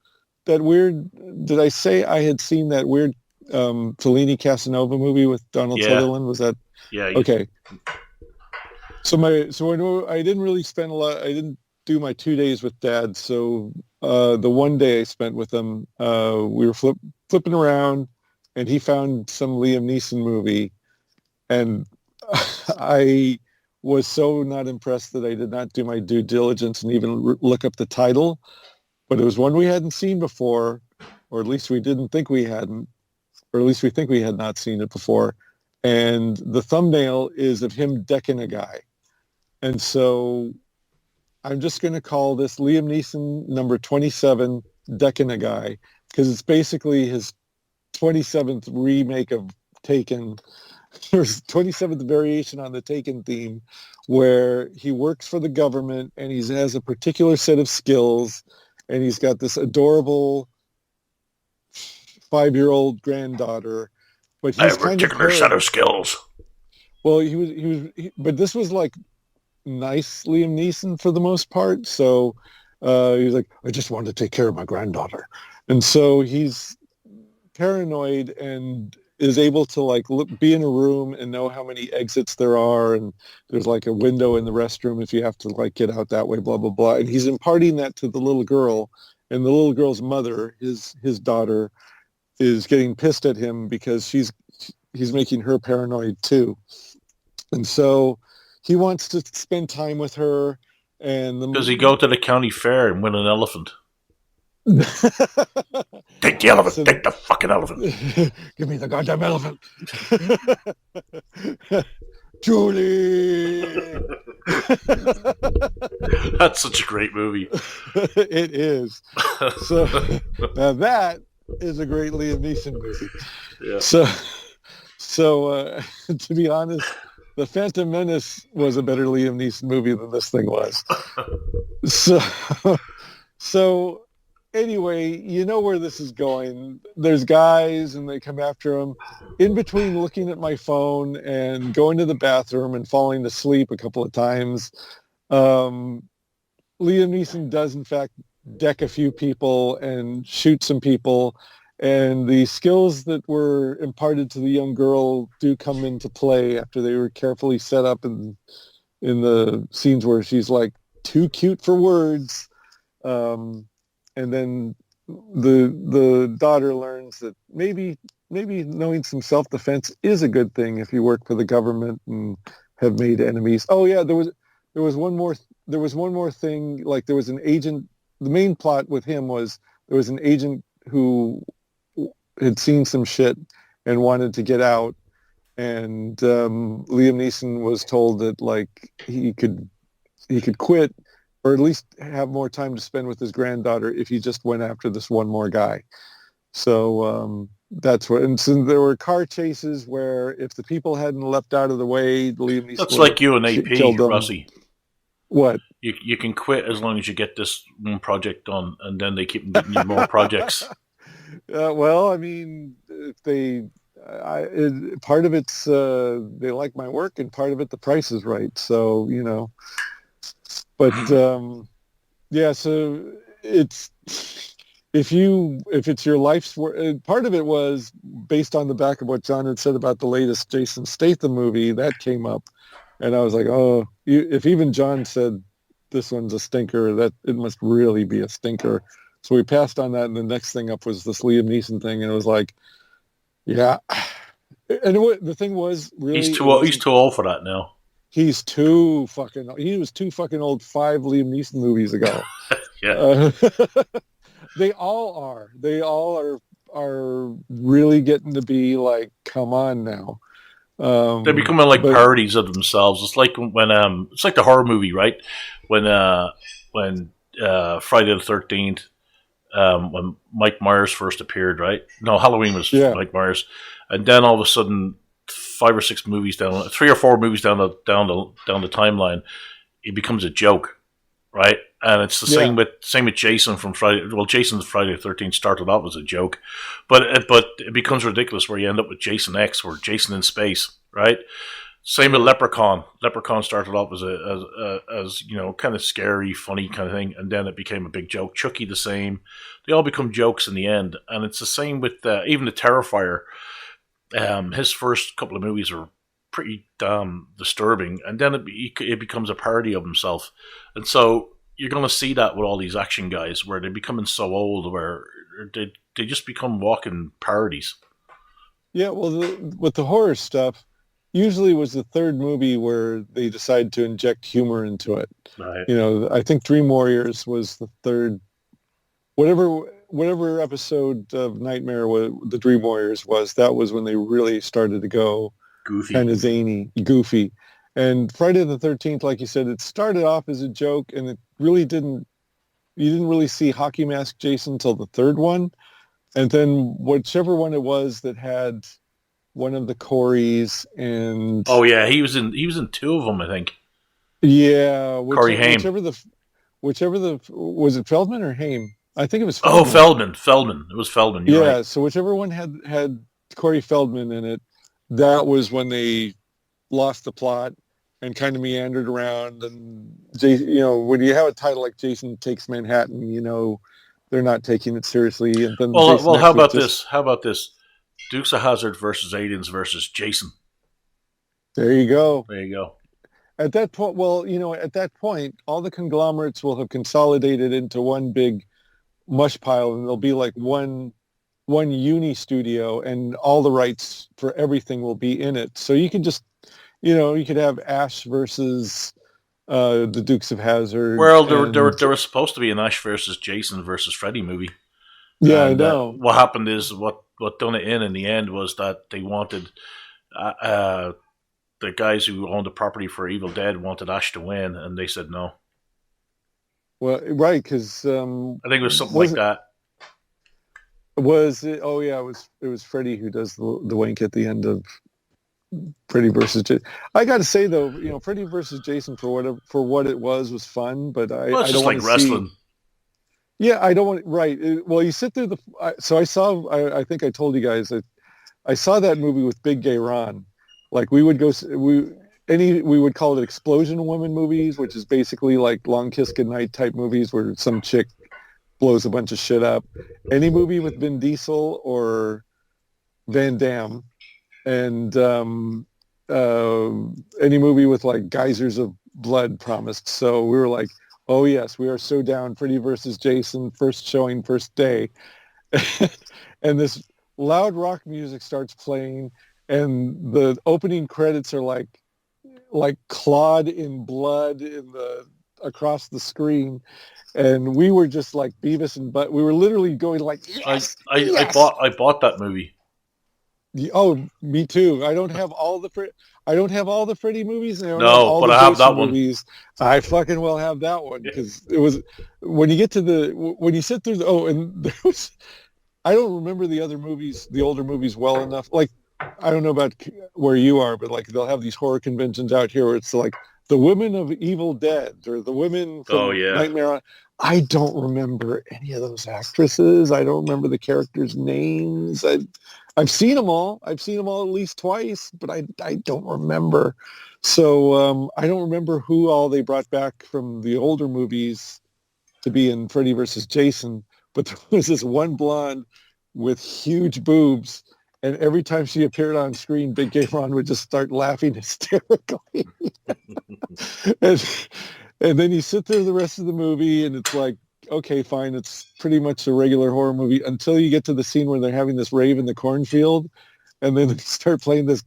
that weird? Did I say I had seen that weird Fellini Casanova movie with Donald Sutherland? Was that? Yeah. Okay. So I didn't really spend a lot. I didn't do my 2 days with Dad. So the one day I spent with him, we were flipping around, and he found some Liam Neeson movie, and I was so not impressed that I did not do my due diligence and even look up the title. But it was one we hadn't seen before, or at least we didn't think we hadn't, or at least we think we had not seen it before. And the thumbnail is of him decking a guy. And so I'm just going to call this Liam Neeson number 27, decking a guy, because it's basically his 27th remake of Taken. There's 27th variation on the Taken theme, where he works for the government and he has a particular set of skills, and he's got this adorable 5-year-old granddaughter. But he's a particular set of skills. Well, but this was like nice Liam Neeson for the most part. So he was like, I just wanted to take care of my granddaughter, and so he's paranoid and is able to like be in a room and know how many exits there are, and there's like a window in the restroom if you have to like get out that way, blah blah blah. And he's imparting that to the little girl, and the little girl's mother, his daughter, is getting pissed at him because he's making her paranoid too. And so he wants to spend time with her. And does he go to the county fair and win an elephant? Take the elephant. Take the fucking elephant. Give me the goddamn elephant. Julie. That's such a great movie. It is. So now that is a great Liam Neeson movie. Yeah. So to be honest, The Phantom Menace was a better Liam Neeson movie than this thing was. So anyway, you know where this is going. There's guys and they come after him. In between looking at my phone and going to the bathroom and falling asleep a couple of times, Liam Neeson does in fact deck a few people and shoot some people. And the skills that were imparted to the young girl do come into play after they were carefully set up in the scenes where she's like too cute for words. And then the daughter learns that maybe knowing some self-defense is a good thing if you work for the government and have made enemies. Oh yeah, there was one more there was one more thing. Like there was an agent. The main plot with him was there was an agent who had seen some shit and wanted to get out, and Liam Neeson was told that like he could quit, or at least have more time to spend with his granddaughter if he just went after this one more guy. So that's what. And so there were car chases where if the people hadn't leapt out of the way, Liam Neeson That's like you and AP, killed them. Rossy. What? You can quit as long as you get this one project done, and then they keep giving you more projects. Well, I mean, if part of it's they like my work, and part of it the price is right. So but yeah. So it's if it's your life's work. Part of it was based on the back of what John had said about the latest Jason Statham movie that came up, and I was like, oh, if even John said this one's a stinker, that it must really be a stinker. So we passed on that, and the next thing up was this Liam Neeson thing, and it was like, yeah. And the thing was, really, he's too old for that now. He was too fucking old 5 Liam Neeson movies ago. Yeah. They all are. They all are really getting to be like, come on now. They're becoming like parodies of themselves. It's like when it's like the horror movie, right? When Friday the 13th, when Mike Myers first appeared, right? No, Halloween was Mike Myers, and then all of a sudden, 3 or 4 movies down the timeline, it becomes a joke, right? And it's the same with Jason from Friday. Well, Jason's Friday the 13th started off as a joke, but it becomes ridiculous where you end up with Jason X or Jason in space, right? Same with Leprechaun. Leprechaun started off as kind of scary, funny kind of thing, and then it became a big joke. Chucky the same. They all become jokes in the end, and it's the same with even the Terrifier. His first couple of movies are pretty damn disturbing, and then it becomes a parody of himself, and so you're going to see that with all these action guys, where they're becoming so old, where they just become walking parodies. Yeah, well, with the horror stuff, usually was the third movie where they decided to inject humor into it. Right. I think Dream Warriors was the third. Whatever episode of Nightmare the Dream Warriors was, that was when they really started to go goofy, kind of zany, goofy. And Friday the 13th, like you said, it started off as a joke, and it really didn't. You didn't really see Hockey Mask Jason until the third one, and then whichever one it was that had one of the Coreys and he was in 2 of them, I think. Yeah, Corey Haim. Whichever the was it Feldman or Haim? I think it was Feldman. Feldman. Feldman. It was Feldman. You're right. So whichever one had Corey Feldman in it, that was when they lost the plot and kind of meandered around. And when you have a title like Jason Takes Manhattan, they're not taking it seriously. And then how about this? How about this? Dukes of Hazzard versus Aliens versus Jason. There you go. At that point, all the conglomerates will have consolidated into one big mush pile, and there'll be like one uni studio, and all the rights for everything will be in it. So you could just, you could have Ash versus the Dukes of Hazzard. Well, there was supposed to be an Ash versus Jason versus Freddy movie. Yeah, I know. What happened is what done it in the end was that they wanted the guys who owned the property for Evil Dead wanted Ash to win, and they said no. Well, right, because I think it was something like that. Was it? Oh yeah, it was Freddy who does the wink at the end of Freddy versus Jason. I got to say though, Freddy versus Jason for what it was fun, but I it's don't just like wrestling. Yeah, I don't want right. Well, you sit through so I saw. I think I told you guys that I saw that movie with Big Gay Ron. Like we would go. We would call it explosion woman movies, which is basically like Long Kiss Goodnight type movies where some chick blows a bunch of shit up. Any movie with Vin Diesel or Van Damme, and any movie with like geysers of blood promised. So we were like, oh yes, we are so down. Freddy versus Jason, first showing, first day. And this loud rock music starts playing, and the opening credits are like clawed in blood in the across the screen, and we were just like Beavis and Butt. We were literally going like, yes, yes. I bought that movie. Oh, me too. I don't have all the Freddy movies, and I don't have No, all but the I have Jason that one. movies. I fucking will have that one because it was when you get to when you sit through and there was, I don't remember the other movies, the older movies well enough. Like, I don't know about where you are, but like they'll have these horror conventions out here where it's like the Women of Evil Dead or the Women from Nightmare on. I don't remember any of those actresses. I don't remember the characters' names. I've seen them all. I've seen them all at least twice, but I don't remember. So I don't remember who all they brought back from the older movies to be in Freddy versus Jason. But there was this one blonde with huge boobs, and every time she appeared on screen, Big Gay Ron would just start laughing hysterically. and then you sit there the rest of the movie, and it's like, okay, fine, it's pretty much a regular horror movie until you get to the scene where they're having this rave in the cornfield, and then they start playing this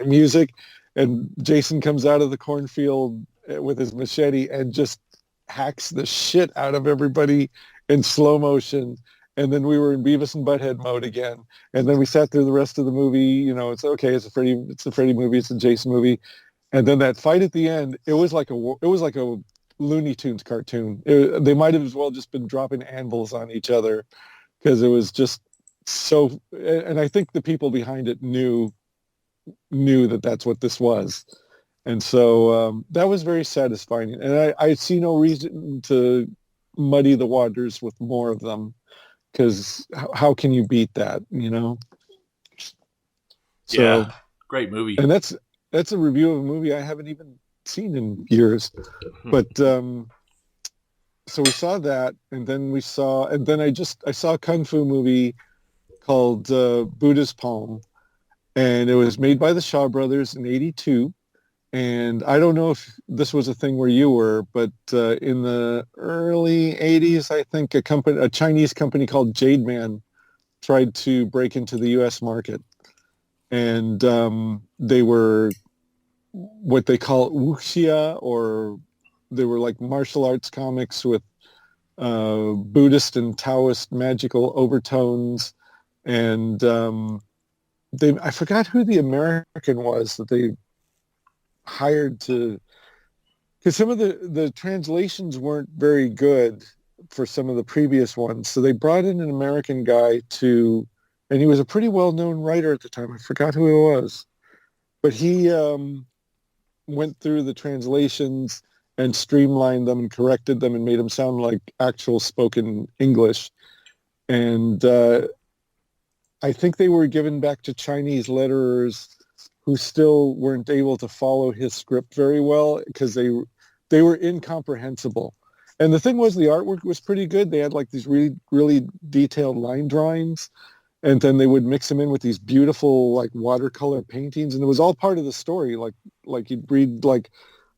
music, and Jason comes out of the cornfield with his machete and just hacks the shit out of everybody in slow motion. And then we were in Beavis and Butthead mode again. And then we sat through the rest of the movie. You know, it's okay. It's a Freddy movie. It's a Jason movie. And then that fight at the end, it was like a Looney Tunes cartoon. They might have as well just been dropping anvils on each other because it was just so. And I think the people behind it knew that that's what this was. And so that was very satisfying. And I see no reason to muddy the waters with more of them. Because how can you beat that, you know? So, yeah, great movie. And that's a review of a movie I haven't even seen in years. But so we saw that, and then I saw a kung fu movie called Buddha's Palm, and it was made by the Shaw Brothers in '82. And I don't know if this was a thing where you were, but in the early 80s, I think a Chinese company called Jade Man tried to break into the U.S. market. And they were what they call wuxia, or they were like martial arts comics with Buddhist and Taoist magical overtones. And I forgot who the American was that they hired to, because some of the translations weren't very good for some of the previous ones, so they brought in an American guy and he was a pretty well-known writer at the time. I forgot who he was, but he went through the translations and streamlined them and corrected them and made them sound like actual spoken English. And I think they were given back to Chinese letterers who still weren't able to follow his script very well because they were incomprehensible. And the thing was, the artwork was pretty good. They had like these really, really detailed line drawings, and then they would mix them in with these beautiful like watercolor paintings, and it was all part of the story. Like you'd read like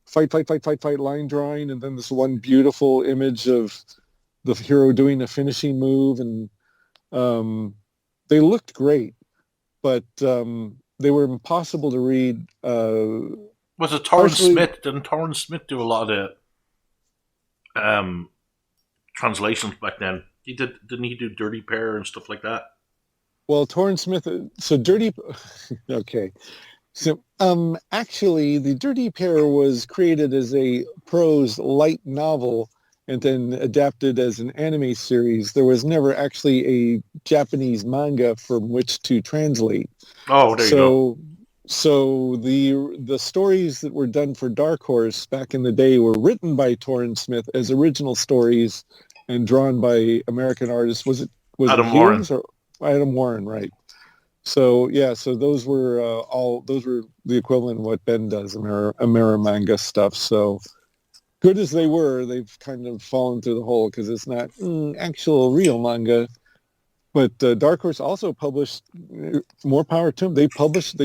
fight line drawing, and then this one beautiful image of the hero doing a finishing move, and they looked great, but they were impossible to read. Was it Torrance Smith? Didn't Torrance Smith do a lot of the translations back then? Didn't he do Dirty Pair and stuff like that? Well, Torrance Smith. So Dirty. Okay. So actually, the Dirty Pair was created as a prose light novel and then adapted as an anime series. There was never actually a Japanese manga from which to translate. Oh, there you go. So the stories that were done for Dark Horse back in the day were written by Torrance Smith as original stories and drawn by American artists. Was it Adam Warren? Or Adam Warren, right? So yeah, so those were the equivalent of what Ben does, Amerimanga stuff. So good as they were, they've kind of fallen through the hole because it's not actual real manga. But Dark Horse also published, more power to them. They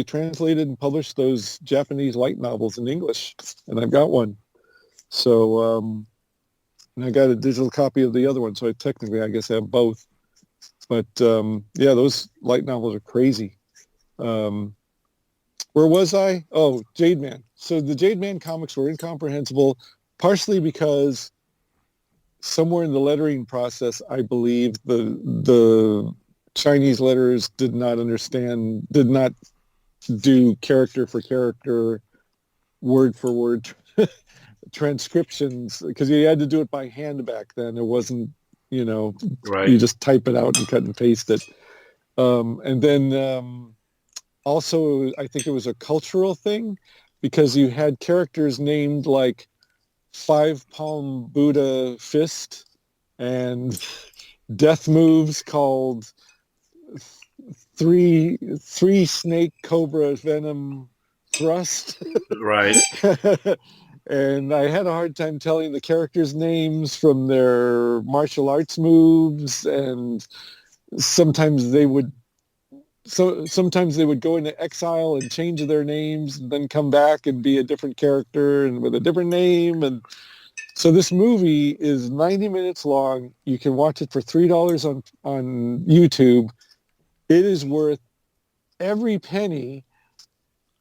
translated and published those Japanese light novels in English, and I've got one. So and I got a digital copy of the other one, so I guess I have both. But yeah, those light novels are crazy. Where was I? Oh, Jade Man. So the Jade Man comics were incomprehensible. partially because somewhere in the lettering process, I believe the Chinese letters did not do character for character, word for word transcriptions, because you had to do it by hand back then. It wasn't, you Right. just type it out and cut and paste it. And then also, I think it was a cultural thing, because you had characters named like Five Palm Buddha Fist and death moves called three snake cobra venom thrust. Right. And I had a hard time telling the characters' names from their martial arts moves, and sometimes they would go into exile and change their names and then come back and be a different character and with a different name. And so this movie is 90 minutes long. You can watch it for $3 on YouTube. It is worth every penny.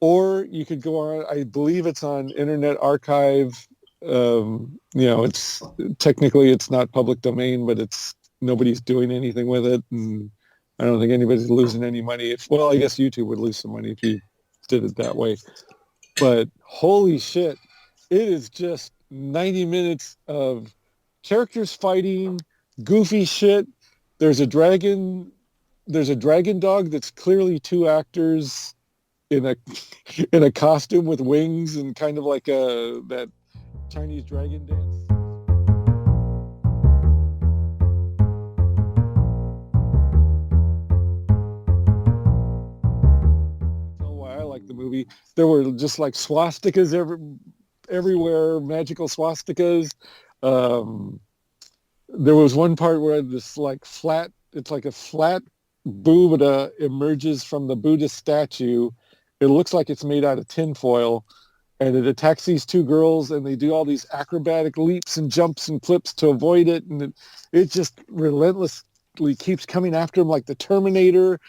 Or you could go on, I believe it's on Internet Archive. It's technically it's not public domain, but nobody's doing anything with it. And I don't think anybody's losing any money. I guess YouTube would lose some money if you did it that way. But holy shit, it is just 90 minutes of characters fighting, goofy shit. There's a dragon dog that's clearly two actors in a costume with wings and kind of like that Chinese dragon dance. Tell why I like the movie. There were just like swastikas everywhere, magical swastikas. There was one part where it's like a flat Buddha emerges from the Buddhist statue. It looks like it's made out of tinfoil, and it attacks these two girls, and they do all these acrobatic leaps and jumps and flips to avoid it, and it just relentlessly keeps coming after them like the Terminator.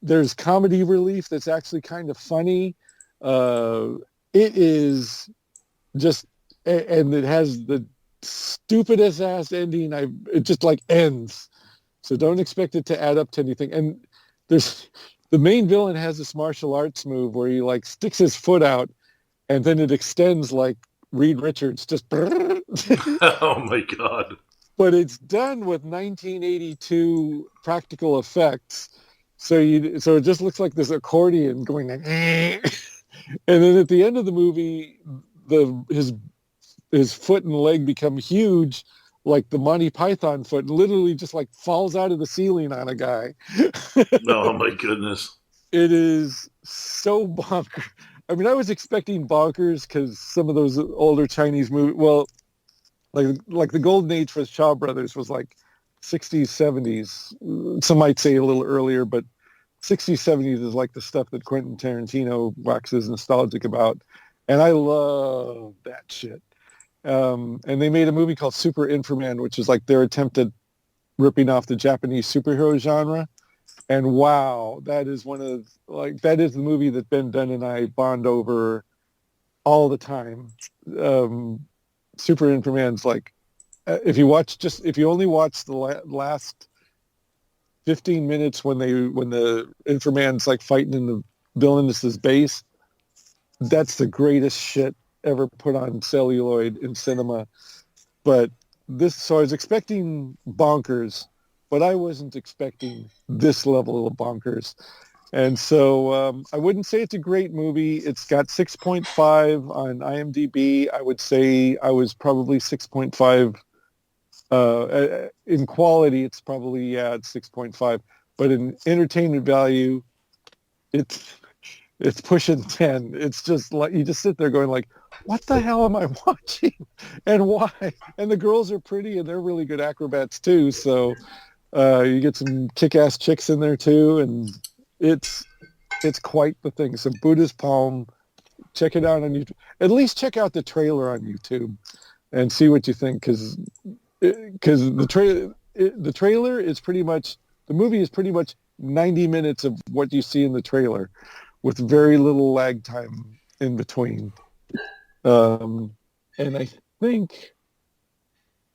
There's comedy relief that's actually kind of funny. It is just, and it has the stupidest ass ending. It just like ends. So don't expect it to add up to anything. And the main villain has this martial arts move where he like sticks his foot out and then it extends like Reed Richards, just. Oh my God. But it's done with 1982 practical effects. So it just looks like this accordion going like, and then at the end of the movie, his foot and leg become huge, like the Monty Python foot, and literally just like falls out of the ceiling on a guy. Oh my goodness. It is so bonkers. I mean, I was expecting bonkers because some of those older Chinese movies, well, like the golden age for the Shaw Brothers was like 60s, 70s. Some might say a little earlier, but 60s, 70s is like the stuff that Quentin Tarantino waxes nostalgic about. And I love that shit. And they made a movie called Super Inframan, which is like their attempt at ripping off the Japanese superhero genre. And wow, that is that is the movie that Ben Dunn and I bond over all the time. Super Inframan's like, if you only watch the last 15 minutes when the Inframan's like fighting in the villainous base, that's the greatest shit ever put on celluloid in cinema. But so I was expecting bonkers, but I wasn't expecting this level of bonkers. And so I wouldn't say it's a great movie. It's got 6.5 on IMDb. I would say I was probably 6.5. In quality, it's probably, it's 6.5. But in entertainment value, it's pushing 10. It's just like, you just sit there going like, what the hell am I watching? And why? And the girls are pretty and they're really good acrobats too. So you get some kick-ass chicks in there too. And it's quite the thing. So Buddha's Palm, check it out on YouTube. At least check out the trailer on YouTube and see what you think. Because the trailer is pretty much, the movie is pretty much 90 minutes of what you see in the trailer with very little lag time in between. And I think,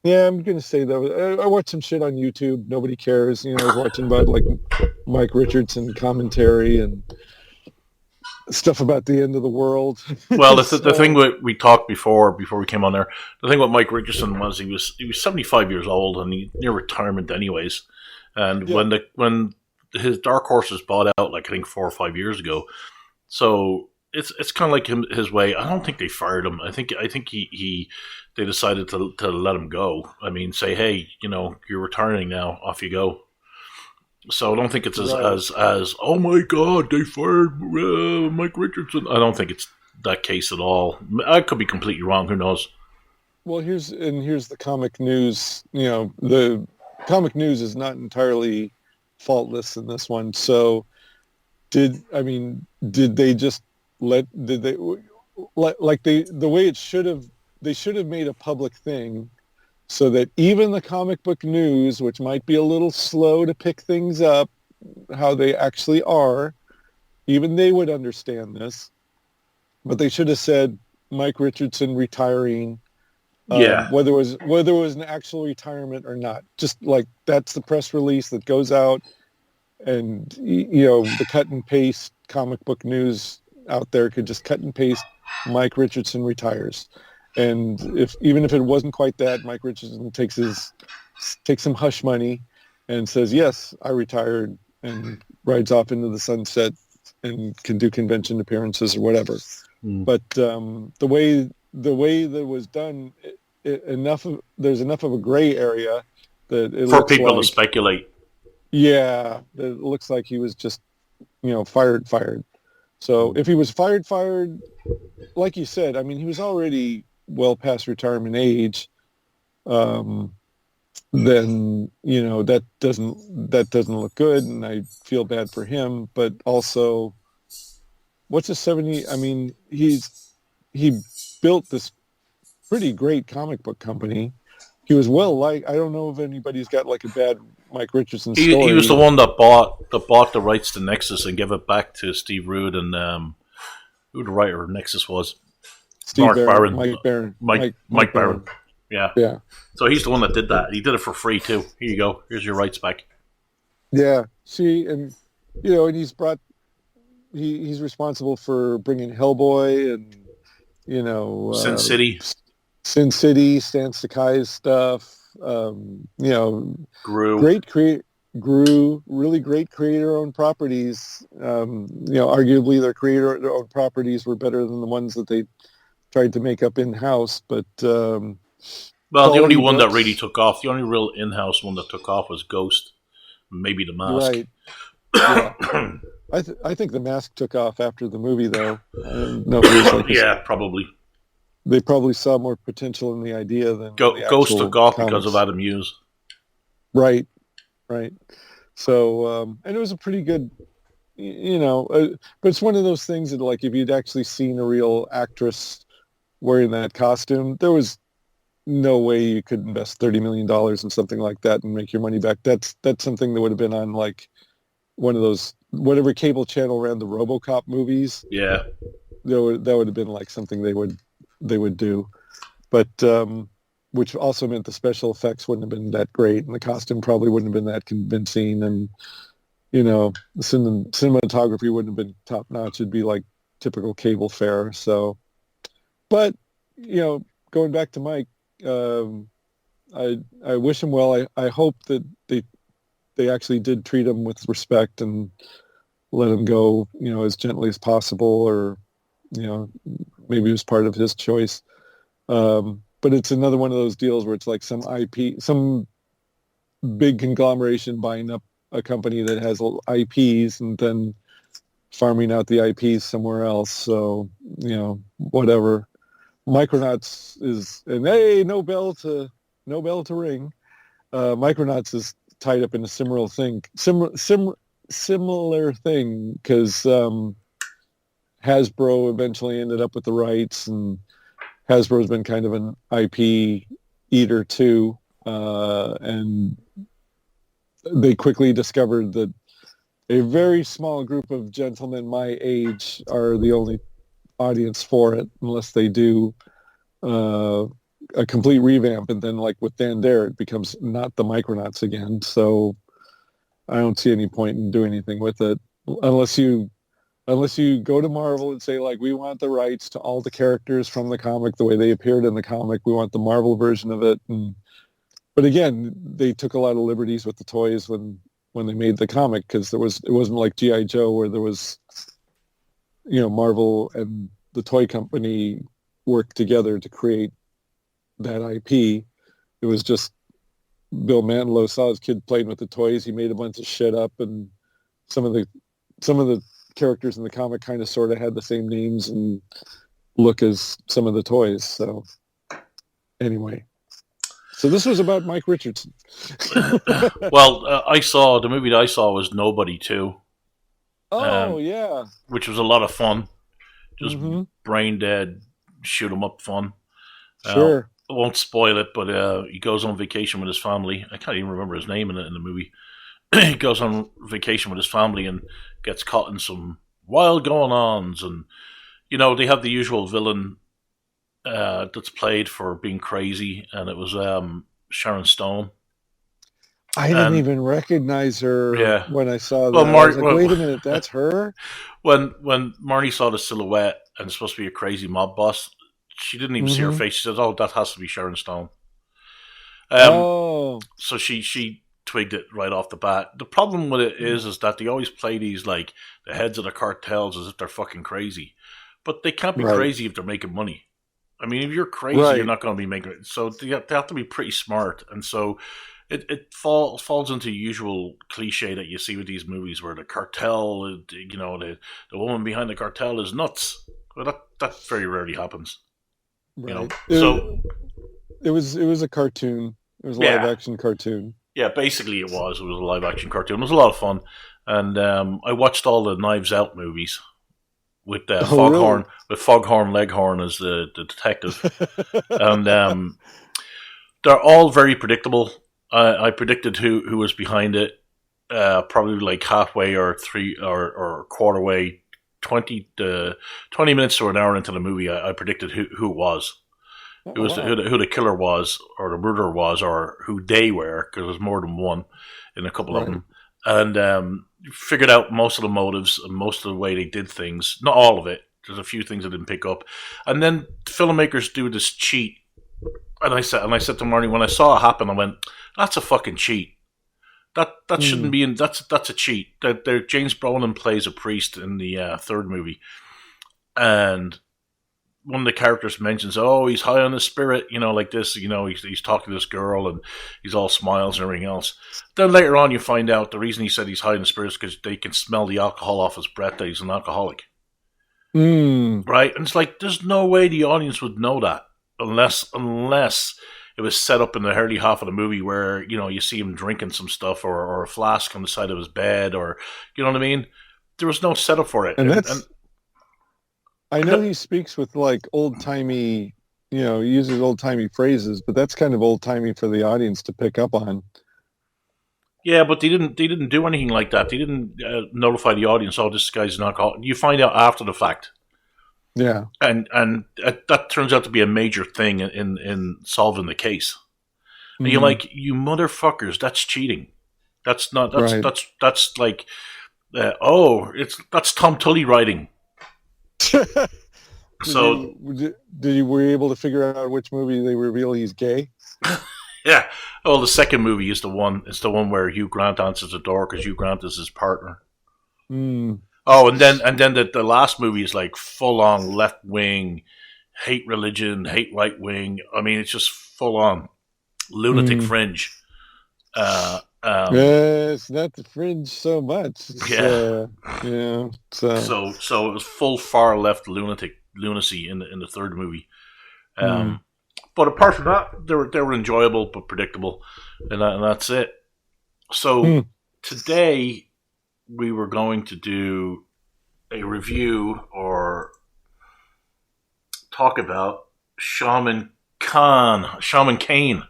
yeah, I'm going to say though, I watched some shit on YouTube. Nobody cares. I was watching about like Mike Richardson commentary and stuff about the end of the world. Well, the thing So, we talked before we came on there, the thing with Mike Richardson was he was 75 years old and he near retirement anyways. And yeah, when his Dark Horse was bought out, like I think 4 or 5 years ago, so it's kind of like his way. I don't think they fired him. I think he they decided to let him go. I mean, say, hey, you're retiring now, off you go. So I don't think it's as right. as as oh my god, they fired Mike Richardson. I don't think it's that case at all. I could be completely wrong. Who knows? Well, here's the comic news. The comic news is not entirely faultless in this one. So, did they just did they like the way it should have, they should have made a public thing so that even the comic book news, which might be a little slow to pick things up how they actually are, even they would understand this. But they should have said Mike Richardson retiring, Yeah, whether it was an actual retirement or not. Just like that's the press release that goes out, and the cut and paste comic book news out there could just cut and paste Mike Richardson retires. And even if it wasn't quite that, Mike Richardson takes some hush money and says, yes, I retired, and rides off into the sunset and can do convention appearances or whatever. But the way that was done, there's enough of a gray area that it for looks people to like, speculate. yeah, it looks like he was just, fired. So if he was fired, like you said, I mean, he was already well past retirement age. Um, then that doesn't look good, and I feel bad for him. But also, what's a 70? I mean, he built this pretty great comic book company. He was well liked. I don't know if anybody's got like a bad Mike Richardson He was the story. one that bought the rights to Nexus and gave it back to Steve Rude and who the writer of Nexus was. Steve Mark Barron, Barron, Mike Barron, Mike Barron. Barron. Yeah. Yeah, So he's the one that did that. He did it for free too. Here you go. Here's your rights back. yeah. And he's responsible for bringing Hellboy and you know Sin uh, City, Sin City, Stan Sakai's stuff. Um, you know, Gru. great create grew really great creator-owned properties. Arguably their creator-owned properties were better than the ones that they tried to make up in-house. But Well, the only quality one that really books, took off, the only real in-house one that took off was Ghost, maybe The Mask. right? Yeah, I think The Mask took off after the movie, though. I don't know if it was like Yeah, probably. they probably saw more potential in the idea than the Ghost took actual off because of comics. Adam Hughes. Right, right. So, and it was a pretty good, but it's one of those things that, like, if you'd actually seen a real actress wearing that costume, there was no way you could invest $30 million in something like that and make your money back. That's something that would have been on like one of those whatever cable channel ran the RoboCop movies. Yeah. That would have been like something they would do, but which also meant the special effects wouldn't have been that great, and the costume probably wouldn't have been that convincing, and the cinematography wouldn't have been top notch. It'd be like typical cable fare. So, but going back to Mike, um, I wish him well. I hope that they actually did treat him with respect and let him go, as gently as possible, or you know, maybe it was part of his choice. But it's another one of those deals where it's like some IP, some big conglomeration buying up a company that has IPs and then farming out the IPs somewhere else. So, whatever. Micronauts is, and hey, no bell to ring. Micronauts is tied up in a similar thing because Hasbro eventually ended up with the rights, and Hasbro's been kind of an IP eater too, and they quickly discovered that a very small group of gentlemen my age are the only audience for it unless they do a complete revamp, and then like with Dan Dare, it becomes not the Micronauts again. So I don't see any point in doing anything with it unless you go to Marvel and say, like, we want the rights to all the characters from the comic the way they appeared in the comic. We want the Marvel version of it. But again, they took a lot of liberties with the toys when they made the comic, because it wasn't like G.I. Joe where there was, Marvel and the toy company worked together to create that IP. It was just Bill Mantlo saw his kid playing with the toys. He made a bunch of shit up, and some of the characters in the comic kind of sort of had the same names and look as some of the toys. So anyway, so this was about Mike Richardson. Well, the movie that I saw was Nobody 2. Yeah. Which was a lot of fun. Just brain dead, shoot 'em up fun. Sure. I won't spoil it, but he goes on vacation with his family. I can't even remember his name in the movie. He goes on vacation with his family and gets caught in some wild going-ons. And, they have the usual villain that's played for being crazy, and it was Sharon Stone. I didn't even recognize her when I saw that. Well, I was like, wait a minute, that's her? When Marnie saw the silhouette and it's supposed to be a crazy mob boss, she didn't even see her face. She says, "Oh, that has to be Sharon Stone." So she twigged it right off the bat. The problem with it is that they always play these like the heads of the cartels as if they're fucking crazy, but they can't be crazy if they're making money. I mean, if you're crazy, you're not going to be making it. So they have to be pretty smart, and so it falls into the usual cliche that you see with these movies where the cartel, the woman behind the cartel is nuts. Well, that very rarely happens. Right. So it was a cartoon. It was a live action cartoon. Yeah, basically it was a live action cartoon. It was a lot of fun, and I watched all the Knives Out movies with Foghorn Leghorn as the detective, and they're all very predictable. I predicted who was behind it, probably like halfway or quarter way. 20 minutes to an hour into the movie, I predicted who it was. Who the killer was, or the murderer was, or who they were, because there's more than one in a couple of them. And figured out most of the motives and most of the way they did things. Not all of it. There's a few things I didn't pick up. And then filmmakers do this cheat. And I said to Marnie, when I saw it happen, I went, "That's a fucking cheat. That shouldn't be in. That's a cheat." That James Brolin plays a priest in the third movie, and one of the characters mentions, "Oh, he's high on his spirit," like this. He's talking to this girl, and he's all smiles and everything else. Then later on, you find out the reason he said he's high on his spirit is because they can smell the alcohol off his breath that he's an alcoholic. Right, and it's like there's no way the audience would know that unless it was set up in the early half of the movie where, you see him drinking some stuff or a flask on the side of his bed, or, you know what I mean? There was no setup for it. And I know he speaks with like old-timey, he uses old-timey phrases, but that's kind of old-timey for the audience to pick up on. Yeah, but they didn't do anything like that. They didn't notify the audience, "Oh, this guy's an alcoholic." You find out after the fact. Yeah, and that turns out to be a major thing in solving the case. And you're like, you motherfuckers, that's cheating. That's not. That's like, that's Tom Tully writing. So were you able to figure out which movie they reveal he's gay? Yeah. Oh, the second movie is the one. It's the one where Hugh Grant answers the door because Hugh Grant is his partner. Oh, and then the last movie is like full on left wing, hate religion, hate right wing. I mean, it's just full on lunatic fringe. It's not the fringe so much. So it was full far left lunacy in the third movie. But apart from that, they were enjoyable but predictable, and that's it. So today we were going to do a review or talk about Shaman Kane.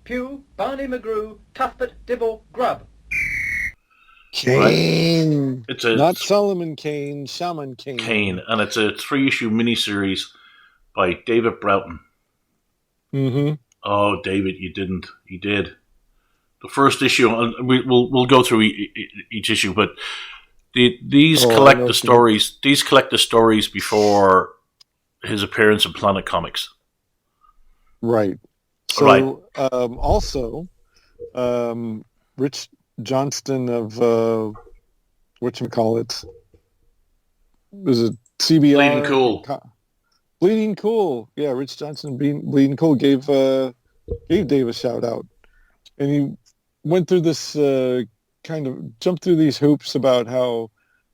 Pew, Barney McGrew, Cuthbert, Dibble, Grubb. Kane. It's Not Solomon Kane, Shaman Kane. Kane, and it's a 3-issue miniseries by David Broughton. Mm-hmm. Oh, David, you didn't. You did. The first issue, and we'll go through each issue, but these collect the stories. These collect the stories before his appearance in Planet Comics. Right. So, also, Rich Johnston of whatchamacallit, was it CBR? Bleeding Cool. Bleeding Cool. Yeah, Rich Johnston Bleeding Cool gave Dave a shout out, and he went through this jumped through these hoops about how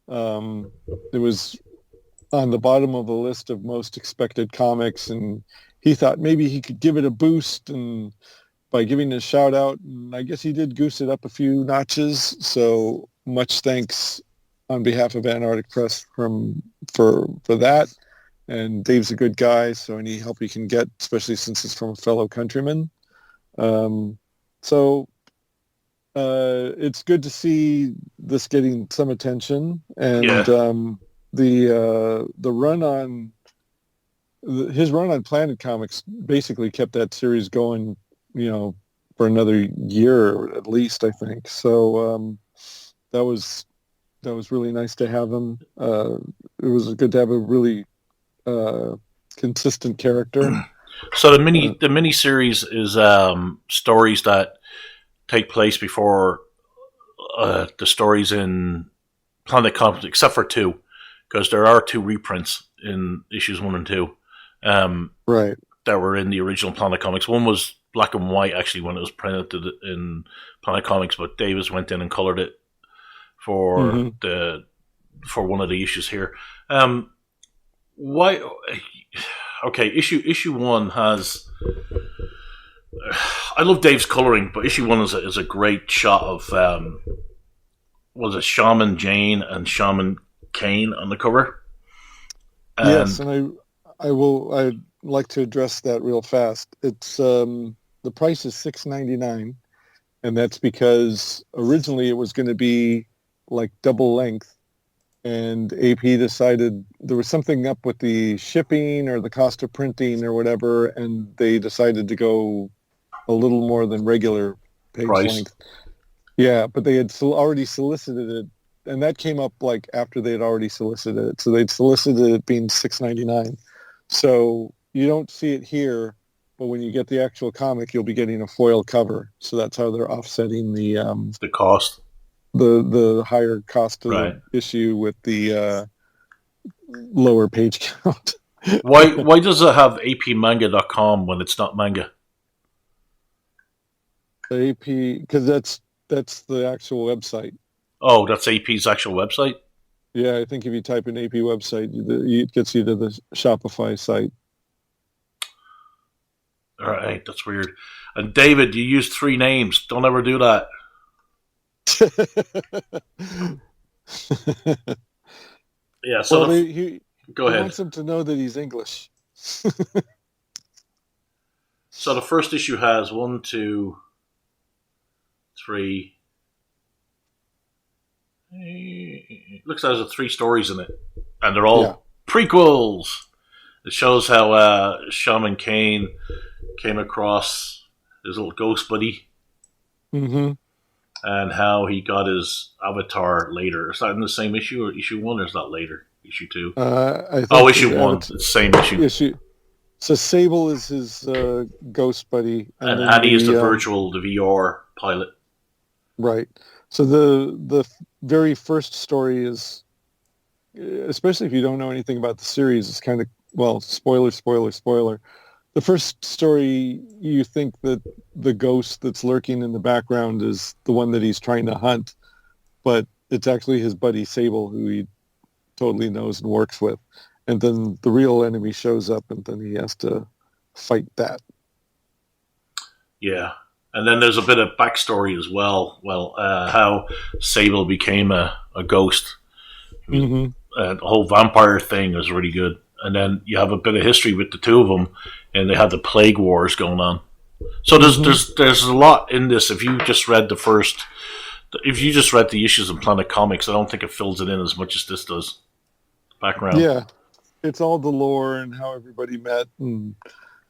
it was on the bottom of the list of most expected comics, and he thought maybe he could give it a boost and by giving a shout out, and I guess he did goose it up a few notches. So much thanks on behalf of Antarctic Press for that. And Dave's a good guy, so any help he can get, especially since it's from a fellow countryman. So it's good to see this getting some attention, and the run on his run on Planet Comics basically kept that series going, for another year at least, I think. So that was really nice to have him. It was good to have a really consistent character. So the mini series is stories that take place before the stories in Planet Comics, except for 2, because there are 2 reprints in issues 1 and 2. Right. That were in the original Planet Comics. One was black and white, actually, when it was printed in Planet Comics, but Davis went in and colored it for for one of the issues here. Why? Okay, issue 1 has. I love Dave's coloring, but issue 1 is a great shot of was it Shaman Jane and Shaman Kane on the cover. Yes, and I'd like to address that real fast. It's the price is $6.99, and that's because originally it was going to be like double length, and AP decided there was something up with the shipping or the cost of printing or whatever, and they decided to go a little more than regular page length. Yeah, but they had already solicited it, and that came up like after they had already solicited it. So they'd solicited it being $6.99. So you don't see it here, but when you get the actual comic, you'll be getting a foil cover. So that's how they're offsetting the cost, the higher cost of the issue with the lower page count. Why does it have apmanga.com when it's not manga? AP, because that's the actual website. Oh, that's AP's actual website? Yeah, I think if you type in AP website, it gets you to the Shopify site. All right, that's weird. And David, you used 3 names. Don't ever do that. Yeah, so go ahead. He wants him to know that he's English. So the first issue has 1, 2, 3. It looks like there's 3 stories in it, and they're all prequels. It shows how Shaman Kane came across his little ghost buddy, and how he got his avatar later. Is that in the same issue, or issue 1, or is that later? Issue 2? Issue 1. It's the same issue. So Sable is his ghost buddy, and Annie is the VR pilot. Right. So the very first story is, especially if you don't know anything about the series, it's kind of, spoiler. The first story, you think that the ghost that's lurking in the background is the one that he's trying to hunt, but it's actually his buddy Sable, who he totally knows and works with. And then the real enemy shows up, and then he has to fight that. Yeah. And then there's a bit of backstory as well. How Sable became a ghost. The whole vampire thing was really good. And then you have a bit of history with the 2 of them, and they had the plague wars going on. So there's a lot in this. If you just read the issues in Planet Comics, I don't think it fills it in as much as this does. Background. Yeah, it's all the lore and how everybody met, and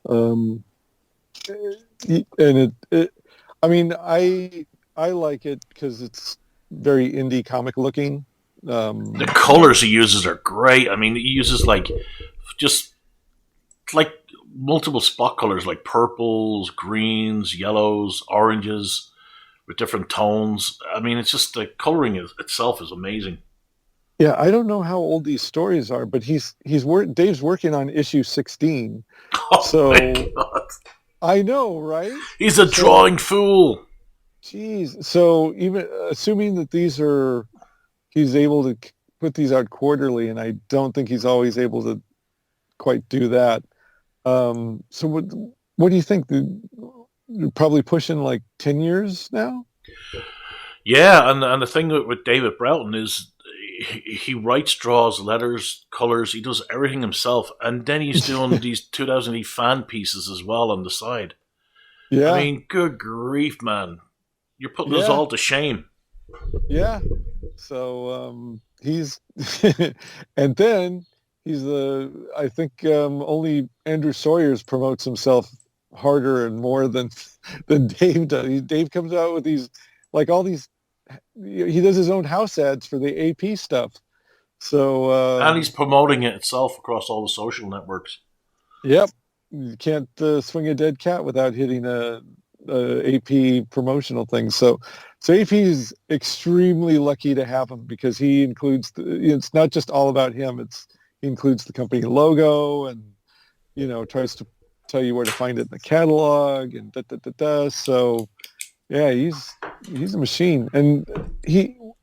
um, I mean, I like it because it's very indie comic looking. The colors he uses are great. I mean, he uses just like multiple spot colors, like purples, greens, yellows, oranges, with different tones. I mean, it's just the coloring itself is amazing. Yeah, I don't know how old these stories are, but Dave's working on issue 16. Oh So my god, I know, right? he's a drawing fool. Geez. So even assuming that he's able to put these out quarterly, and I don't think he's always able to quite do that. So what do you think? You're probably pushing like 10 years now? Yeah, and the thing with David Broughton is he writes, draws, letters, colors. He does everything himself, and then he's doing these 2008 fan pieces as well on the side. Yeah. I mean, good grief, man! You're putting us Yeah. all to shame. Yeah. So he's and then I think only Andrew Sawyers promotes himself harder and more than Dave does. Dave comes out with these all these. He does his own house ads for the AP stuff. So And he's promoting it itself across all the social networks. Yep, you can't swing a dead cat without hitting a AP promotional thing. So AP is extremely lucky to have him because he includes. It's not just all about him. He includes the company logo and tries to tell you where to find it in the catalog and da da da da. So yeah, he's a machine, and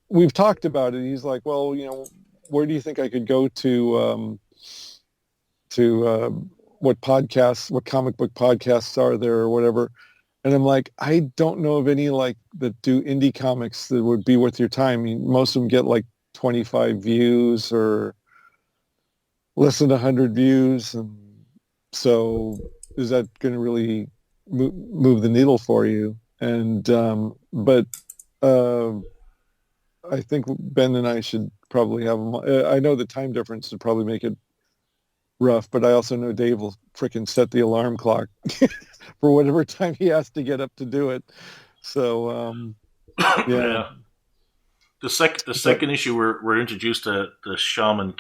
we've talked about it. He's like, well, where do you think I could go to what comic book podcasts are there or whatever? And I'm like, I don't know of any that do indie comics that would be worth your time. I mean, most of them get 25 views or less than 100 views, and so is that going to really move the needle for you? And but I think Ben and I should probably have them. I know the time difference would probably make it rough, but I also know Dave will frickin' set the alarm clock for whatever time he has to get up to do it. So yeah. The second issue we're introduced to the Shaman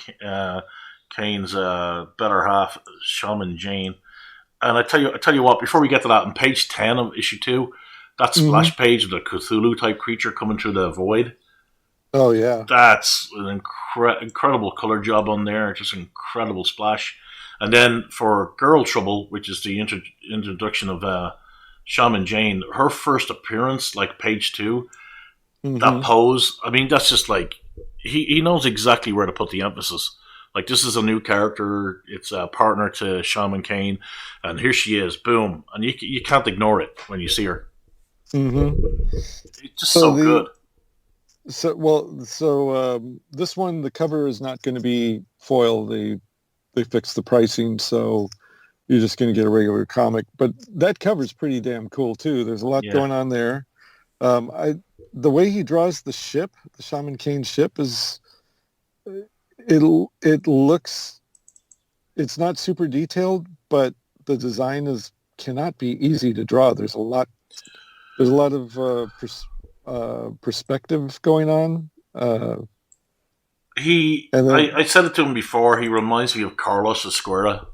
Kane's better half, Shaman Jane. And I tell you what, before we get to that, on page 10 of issue 2, that splash page of the Cthulhu type creature coming through the void. Oh yeah, that's an incredible color job on there. Just an incredible splash. And then for Girl Trouble, which is the introduction of Shaman Jane, her first appearance, page 2, that pose. I mean, that's just he knows exactly where to put the emphasis. This is a new character. It's a partner to Shaman Kane, and here she is. Boom, and you can't ignore it when you see her. It's just so good. So this one, the cover is not going to be foil. They fixed the pricing, so you're just going to get a regular comic. But that cover is pretty damn cool too. There's a lot going on there. The way he draws the ship, the Shaman Kane ship, is it looks. It's not super detailed, but the design cannot be easy to draw. There's a lot of perspective going on. I said it to him before. He reminds me of Carlos Esquerra.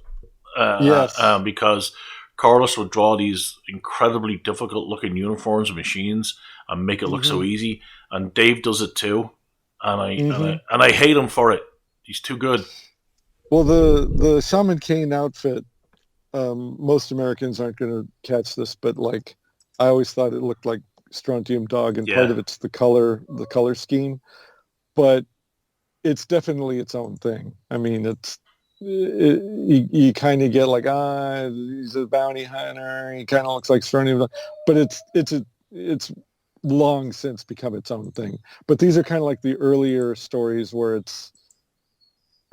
Yes, because Carlos would draw these incredibly difficult-looking uniforms and machines and make it look so easy. And Dave does it too, and I hate him for it. He's too good. Well, the Shaman Kane outfit, most Americans aren't going to catch this, but I always thought it looked like Strontium Dog, and part of it's the color scheme, but it's definitely its own thing. I mean, you kind of get he's a bounty hunter. He kind of looks like Strontium Dog, but it's long since become its own thing. But these are kind of like the earlier stories where it's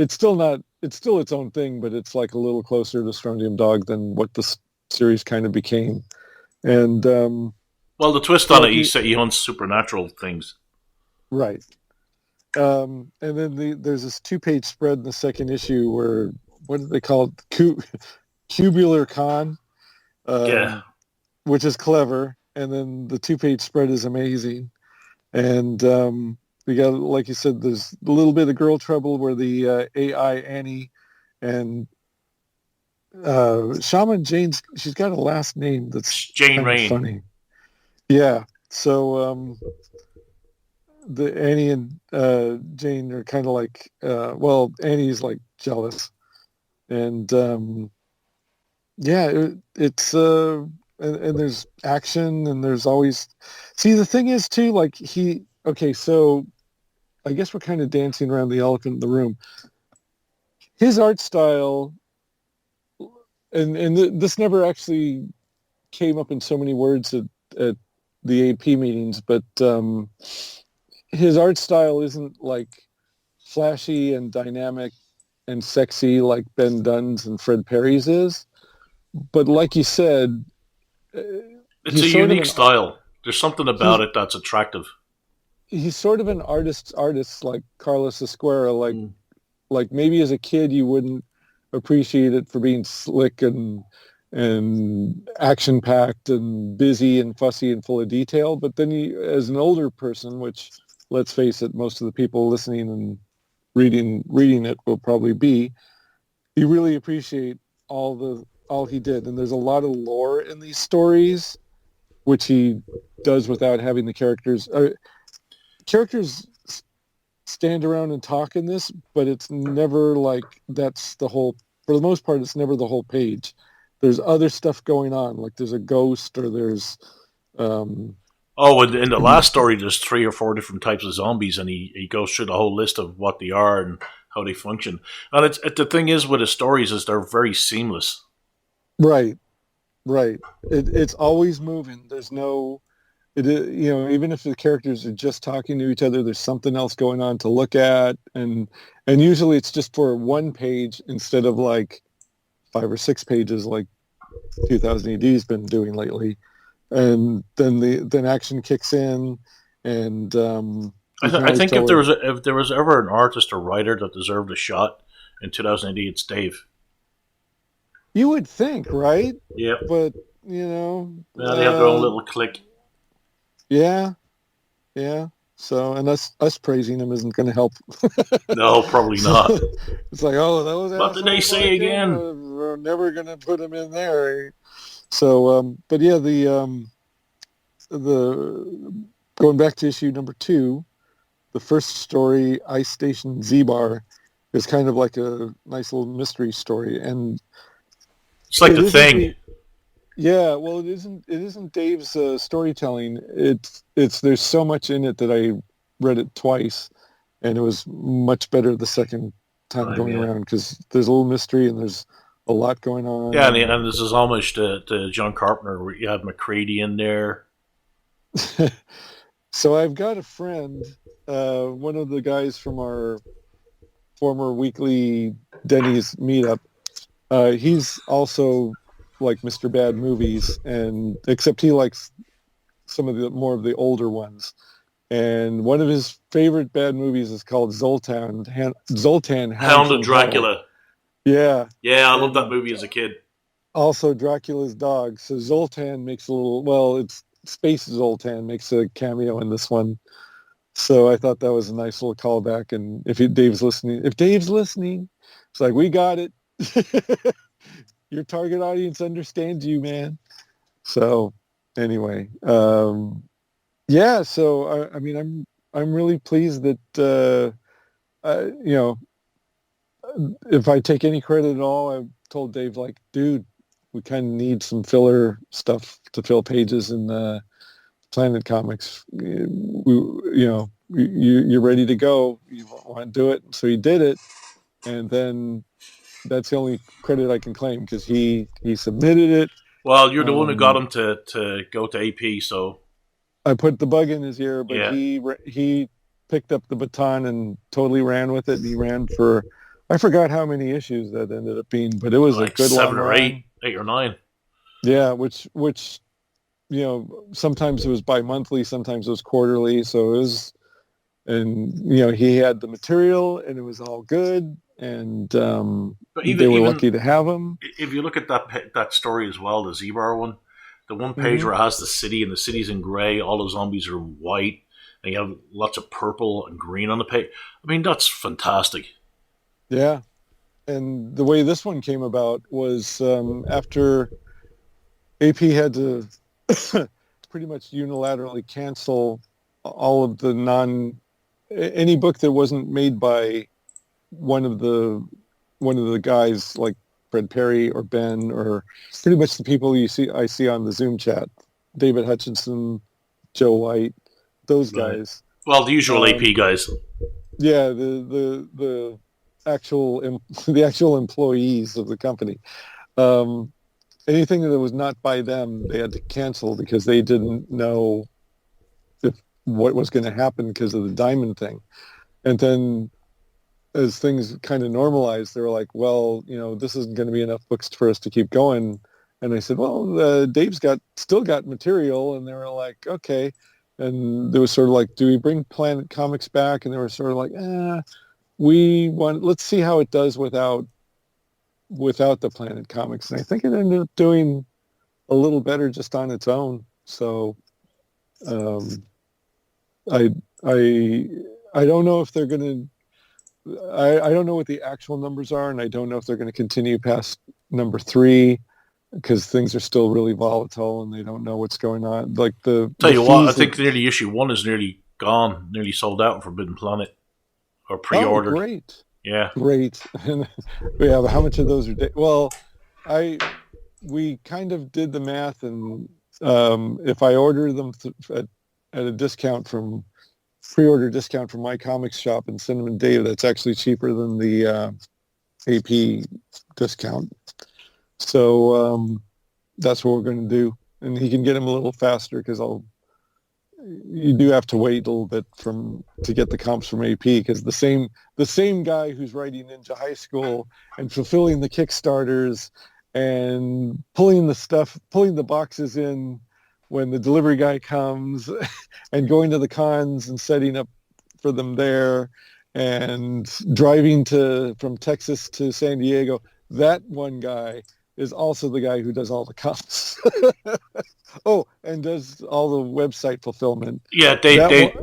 still its own thing, but it's a little closer to Strontium Dog than what the series kind of became. And Well, the twist on it, he hunts supernatural things. Right. And then there's this 2-page spread in the second issue where, what do they call it? Cubular Con, Yeah. which is clever. And then the 2-page spread is amazing. And we got, like you said, there's a little bit of girl trouble where the AI Annie and Shaman Jane's, she's got a last name that's Jane kind Rain. of funny. Yeah. So the Annie and Jane are kind of like, well, Annie's like jealous. And yeah, it's and there's action, and there's always, see, the thing is too, like okay, so I guess we're kind of dancing around the elephant in the room. His art style, and this never actually came up in so many words at the AP meetings, but his art style isn't like flashy and dynamic and sexy like Ben Dunn's and Fred Perry's is. But like you said, it's a unique style. There's something about it that's attractive. He's sort of an artist, like Carlos Esquera. Like maybe as a kid you wouldn't appreciate it for being slick and action packed and busy and fussy and full of detail. But then as an older person, which, let's face it, most of the people listening and reading it will probably be, you really appreciate all he did. And there's a lot of lore in these stories, which he does without having the characters. Characters stand around and talk in this, but it's never like that's the whole, for the most part, it's never the whole page. There's other stuff going on, like there's a ghost, or there's in the last story there's 3 or 4 different types of zombies, and he goes through the whole list of what they are and how they function. And the thing is with his stories is they're very seamless. Right. It's always moving. There's no, even if the characters are just talking to each other, there's something else going on to look at, and usually it's just for one page instead of like 5 or 6 pages like 2000 AD's been doing lately. And then action kicks in, and I think if there was ever an artist or writer that deserved a shot in 2000 AD, it's Dave. You would think, right? Yeah. But they have their own little clique. Yeah. So, and us praising him isn't going to help. No, probably not. It's like, oh, that was. What did they say again? We're never going to put him in there. So, but yeah, the going back to issue number 2, the first story, Ice Station Z-Bar, is kind of like a nice little mystery story, and it's like The Thing. Yeah, well, it isn't Dave's storytelling. It's there's so much in it that I read it twice, and it was much better the second time going around, because there's a little mystery and there's a lot going on. Yeah, and this is homage to John Carpenter, where you have McCready in there. So I've got a friend, one of the guys from our former weekly Denny's meetup. He's also like Mr. Bad Movies, and except he likes some of the more of the older ones. And one of his favorite bad movies is called Zoltan, Hound of Dracula. Yeah. Yeah, I loved that movie as a kid. Also Dracula's dog. So Zoltan makes it's Space Zoltan makes a cameo in this one. So I thought that was a nice little callback. And if Dave's listening, it's like, we got it. Your target audience understands you, man. So anyway, yeah. So I mean, I'm really pleased that if I take any credit at all, I told Dave, like, dude, we kind of need some filler stuff to fill pages in Planet Comics. You're ready to go. You want to do it, so he did it, and then that's the only credit I can claim, because he submitted it. Well, you're the one who got him to go to AP, so I put the bug in his ear, but yeah. he picked up the baton and totally ran with it. And he ran for, I forgot how many issues that ended up being, but it was like a good 7 long or run. 8 or 9. Yeah, which sometimes it was bi-monthly, sometimes it was quarterly. So it was, and he had the material, and it was all good, and But they were even lucky to have him. if you look at that story as well, the Zebra one, the one page Mm-hmm. where it has the city and the city's in grey, all the zombies are in white, and you have lots of purple and green on the page. I mean, that's fantastic. Yeah, and the way this one came about was after AP had to pretty much unilaterally cancel all of the any book that wasn't made by one of the guys like Fred Perry or Ben or pretty much the people I see on the Zoom chat, David Hutchinson, Joe White, those Right. guys. Well, the usual AP guys. Yeah, the actual employees of the company. Um, Anything that was not by them, they had to cancel because they didn't know what was going to happen because of the diamond thing. And then as things kind of normalized, they were like, well, this isn't going to be enough books for us to keep going. And I said, well, Dave's still got material. And they were like, okay. And it was sort of like, do we bring Planet Comics back? And they were sort of like, let's see how it does without the Planet Comics. And I think it ended up doing a little better just on its own. So I I don't know if they're going to. I don't know what the actual numbers are, and I don't know if they're going to continue past number 3 because things are still really volatile and they don't know what's going on. Like Tell you what, I think nearly issue 1 is nearly gone, nearly sold out in Forbidden Planet, or pre-ordered. Oh, great! Yeah, great. And yeah, how much of those are? Well, we kind of did the math, and if I order them at a discount from pre-order discount from my comics shop and send them to Dave, that's actually cheaper than the AP discount. So that's what we're going to do, and he can get them a little faster because you do have to wait a little bit to get the comps from AP because the same guy who's writing Ninja High School and fulfilling the Kickstarters and pulling the boxes in when the delivery guy comes and going to the cons and setting up for them there and driving from Texas to San Diego. That one guy is also the guy who does all the comps. Oh, and does all the website fulfillment. Yeah, Dave.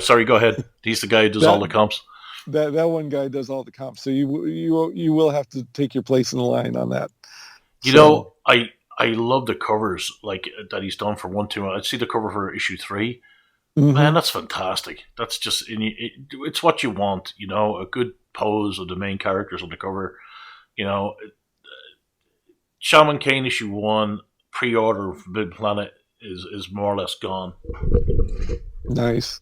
Sorry, go ahead. He's the guy who does all the comps. That one guy does all the comps. So you will have to take your place in the line on that. You know, I love the covers like that he's done for 1, 2. I see the cover for issue 3. Mm-hmm. Man, that's fantastic. That's just it's what you want. You know, a good pose of the main characters on the cover. You know, Shaman Kane issue 1 pre-order for Forbidden Planet is more or less gone. Nice,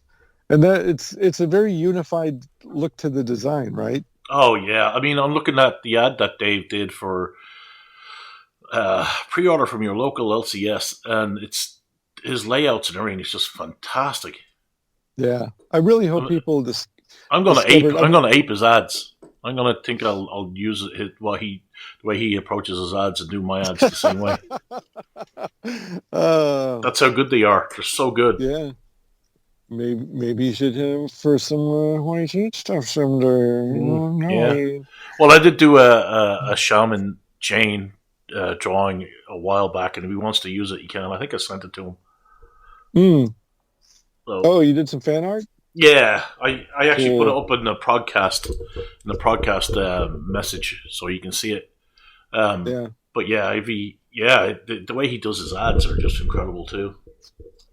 and that it's a very unified look to the design, right? Oh yeah, I mean, I'm looking at the ad that Dave did for pre-order from your local LCS, and it's his layouts and everything is just fantastic. Yeah, I really hope people just. I'm going to ape his ads. I'm going to think I'll use the way he approaches his ads and do my ads the same way. That's how good they are. They're so good. Yeah. Maybe you should have for some white sheet stuff someday. Yeah. Well, I did do a Shaman Jane drawing a while back, and if he wants to use it, he can. I think I sent it to him. So, you did some fan art? Yeah, I actually put it up in the podcast message, so you can see it. But yeah, the way he does his ads are just incredible too.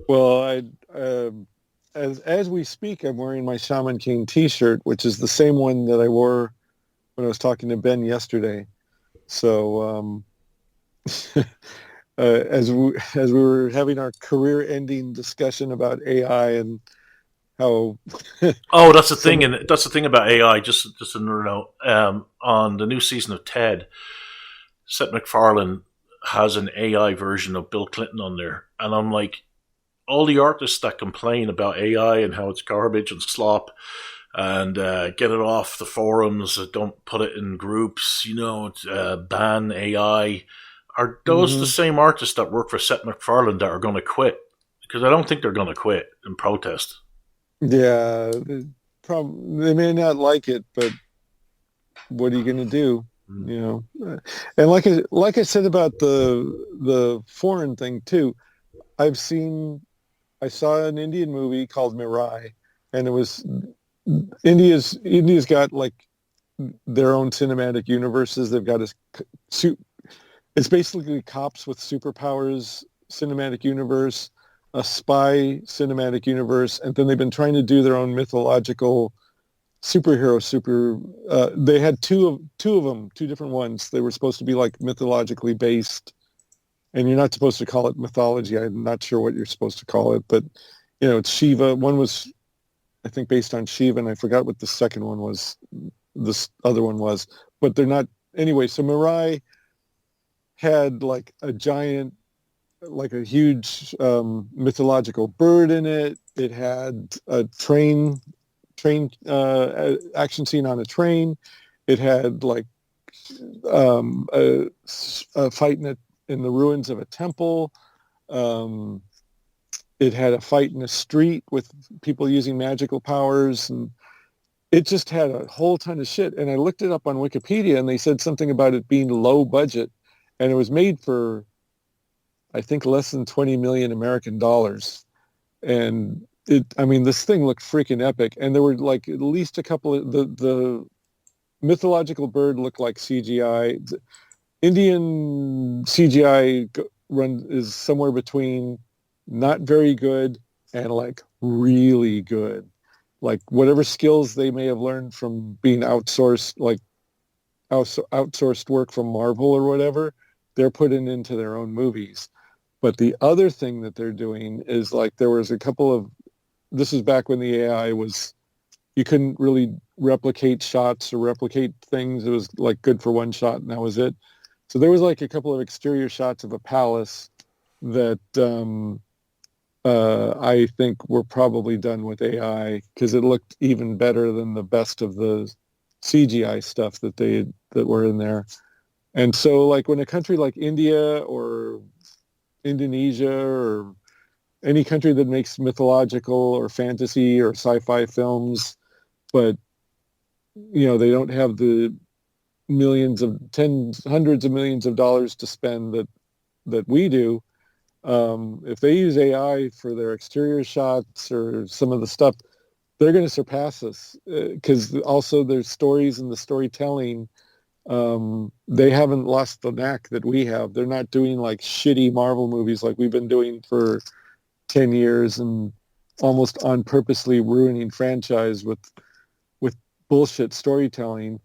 Well, as we speak, I'm wearing my Shaman Kane T-shirt, which is the same one that I wore when I was talking to Ben yesterday. So, as we were having our career-ending discussion about AI and how that's the thing, and that's the thing about AI. Just another note. On the new season of Ted, Seth MacFarlane has an AI version of Bill Clinton on there, and I'm like, all the artists that complain about AI and how it's garbage and slop, and get it off the forums, don't put it in groups, ban AI, Are those the same artists that work for Seth MacFarlane that are going to quit? Because I don't think they're going to quit in protest. Yeah, they may not like it, but what are you going to do? You know, and like I said about the foreign thing too, I saw an Indian movie called Mirai, and it was India's got like their own cinematic universes. They've got it's basically cops with superpowers cinematic universe, a spy cinematic universe, and then they've been trying to do their own mythological superhero they had two of them, two different ones. They were supposed to be like mythologically based, and you're not supposed to call it mythology. I'm not sure what you're supposed to call it, but you know, it's Shiva. One was, I think, based on Shiva, and I forgot what the second one was. This other one was, but they're not anyway. So Mirai had like a giant, like a huge mythological bird in it. It had a train action scene on a train. It had like a fight in the ruins of a temple. It had a fight in a street with people using magical powers, and it just had a whole ton of shit. And I looked it up on Wikipedia, and they said something about it being low budget, and it was made for, I think, less than 20 million American dollars. And this thing looked freaking epic. And there were like at least a couple of the mythological bird looked like CGI. Indian CGI is somewhere between not very good and like really good. Like whatever skills they may have learned from being outsourced work from Marvel or whatever, they're putting into their own movies. But the other thing that they're doing is like there was a couple of, this is back when the AI was, you couldn't really replicate shots or replicate things. It was like good for one shot and that was it. So there was like a couple of exterior shots of a palace that I think were probably done with AI because it looked even better than the best of the CGI stuff that were in there. And so like when a country like India or Indonesia or any country that makes mythological or fantasy or sci-fi films, but you know, they don't have the hundreds of millions of dollars to spend that we do. If they use AI for their exterior shots or some of the stuff, they're going to surpass us because also their stories and the storytelling, they haven't lost the knack that we have. They're not doing like shitty Marvel movies like we've been doing for 10 years and almost on purposely ruining franchise with bullshit storytelling.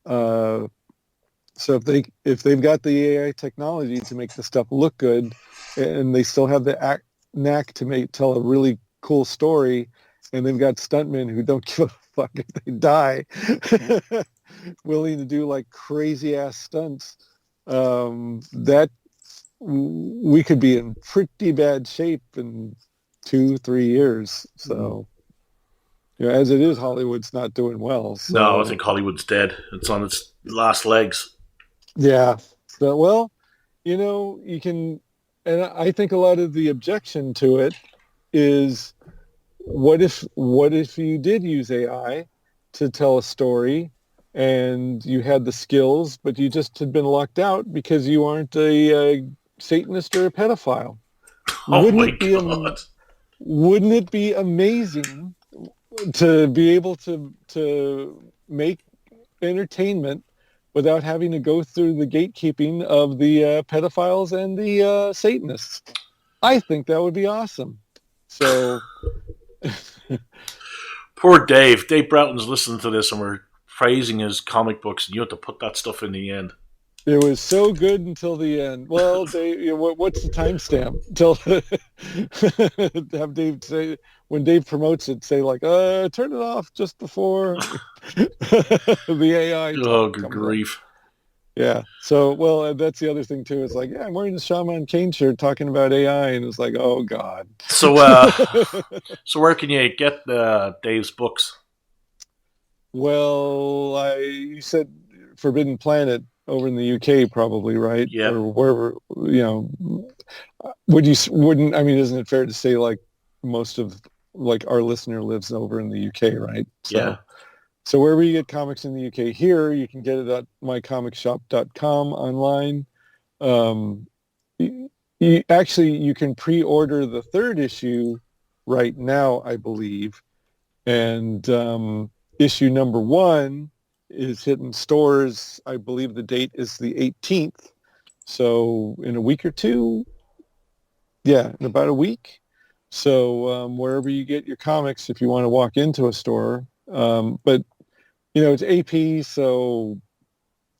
So if they've got the AI technology to make the stuff look good, and they still have the knack to tell a really cool story, and they've got stuntmen who don't give a fuck if they die, willing to do like crazy ass stunts, that we could be in pretty bad shape in 2-3 years. So, you know, as it is, Hollywood's not doing well. So. No, I think Hollywood's dead. It's on its last legs. Yeah. So, well, you know, you can, and I think a lot of the objection to it is, what if you did use AI to tell a story and you had the skills, but you just had been locked out because you aren't a Satanist or a pedophile? Wouldn't it be amazing to be able to make entertainment without having to go through the gatekeeping of the pedophiles and the Satanists? I think that would be awesome. So, poor Dave. Dave Broughton's listening to this, and we're praising his comic books, and you have to put that stuff in the end. It was so good until the end. Well, Dave, you know, what's the timestamp? Have Dave say, when Dave promotes it, say like, turn it off just before the AI. Oh, good grief. Yeah. So, well, that's the other thing too. It's like, yeah, I'm wearing the Shaman Kane shirt talking about AI, and it's like, oh God. So, so where can you get Dave's books? Well, you said Forbidden Planet. over in the UK, probably, right? Yeah. Or wherever, wouldn't, I mean, isn't it fair to say like most of like our listener lives over in the UK, right? Yeah. So wherever you get comics in the UK, here you can get it at mycomicshop.com online. You can pre-order the third issue right now, I believe, and issue number 1 is hitting stores. I believe the date is the 18th, so in a week or two. Yeah, in about a week. So wherever you get your comics, if you want to walk into a store, but it's AP, so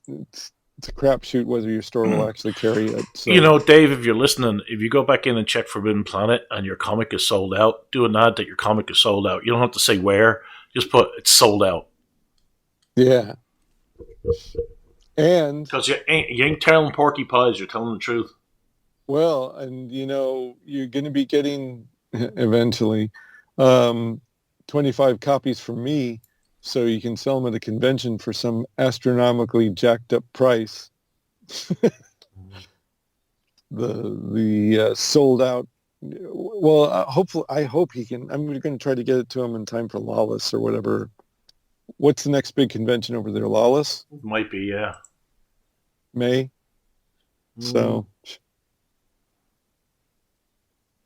it's a crapshoot whether your store will actually carry it. So. Dave, if you're listening, if you go back in and check Forbidden Planet and your comic is sold out, do an ad that your comic is sold out. You don't have to say where. Just put it's sold out. Yeah. And because you ain't telling porky pies, you're telling the truth. Well, and you're going to be getting eventually 25 copies from me, so you can sell them at a convention for some astronomically jacked up price. the sold out. Well, hopefully, I hope he can. I'm going to try to get it to him in time for Lawless or whatever. What's the next big convention over there? Lawless? Might be, yeah. May. So.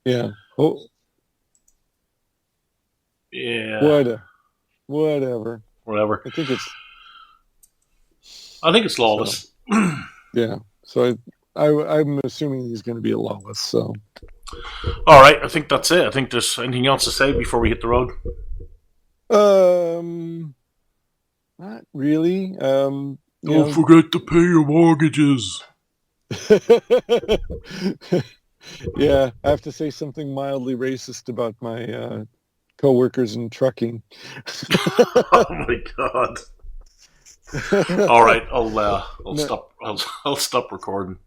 Yeah. Oh. Yeah. Whatever. I think it's Lawless. So, yeah. So I'm assuming he's going to be a Lawless. So. All right. I think that's it. I think there's anything else to say before we hit the road. Not really. Don't forget to pay your mortgages. Yeah, I have to say something mildly racist about my co-workers in trucking. Oh my god! All right, I'll stop. I'll stop recording.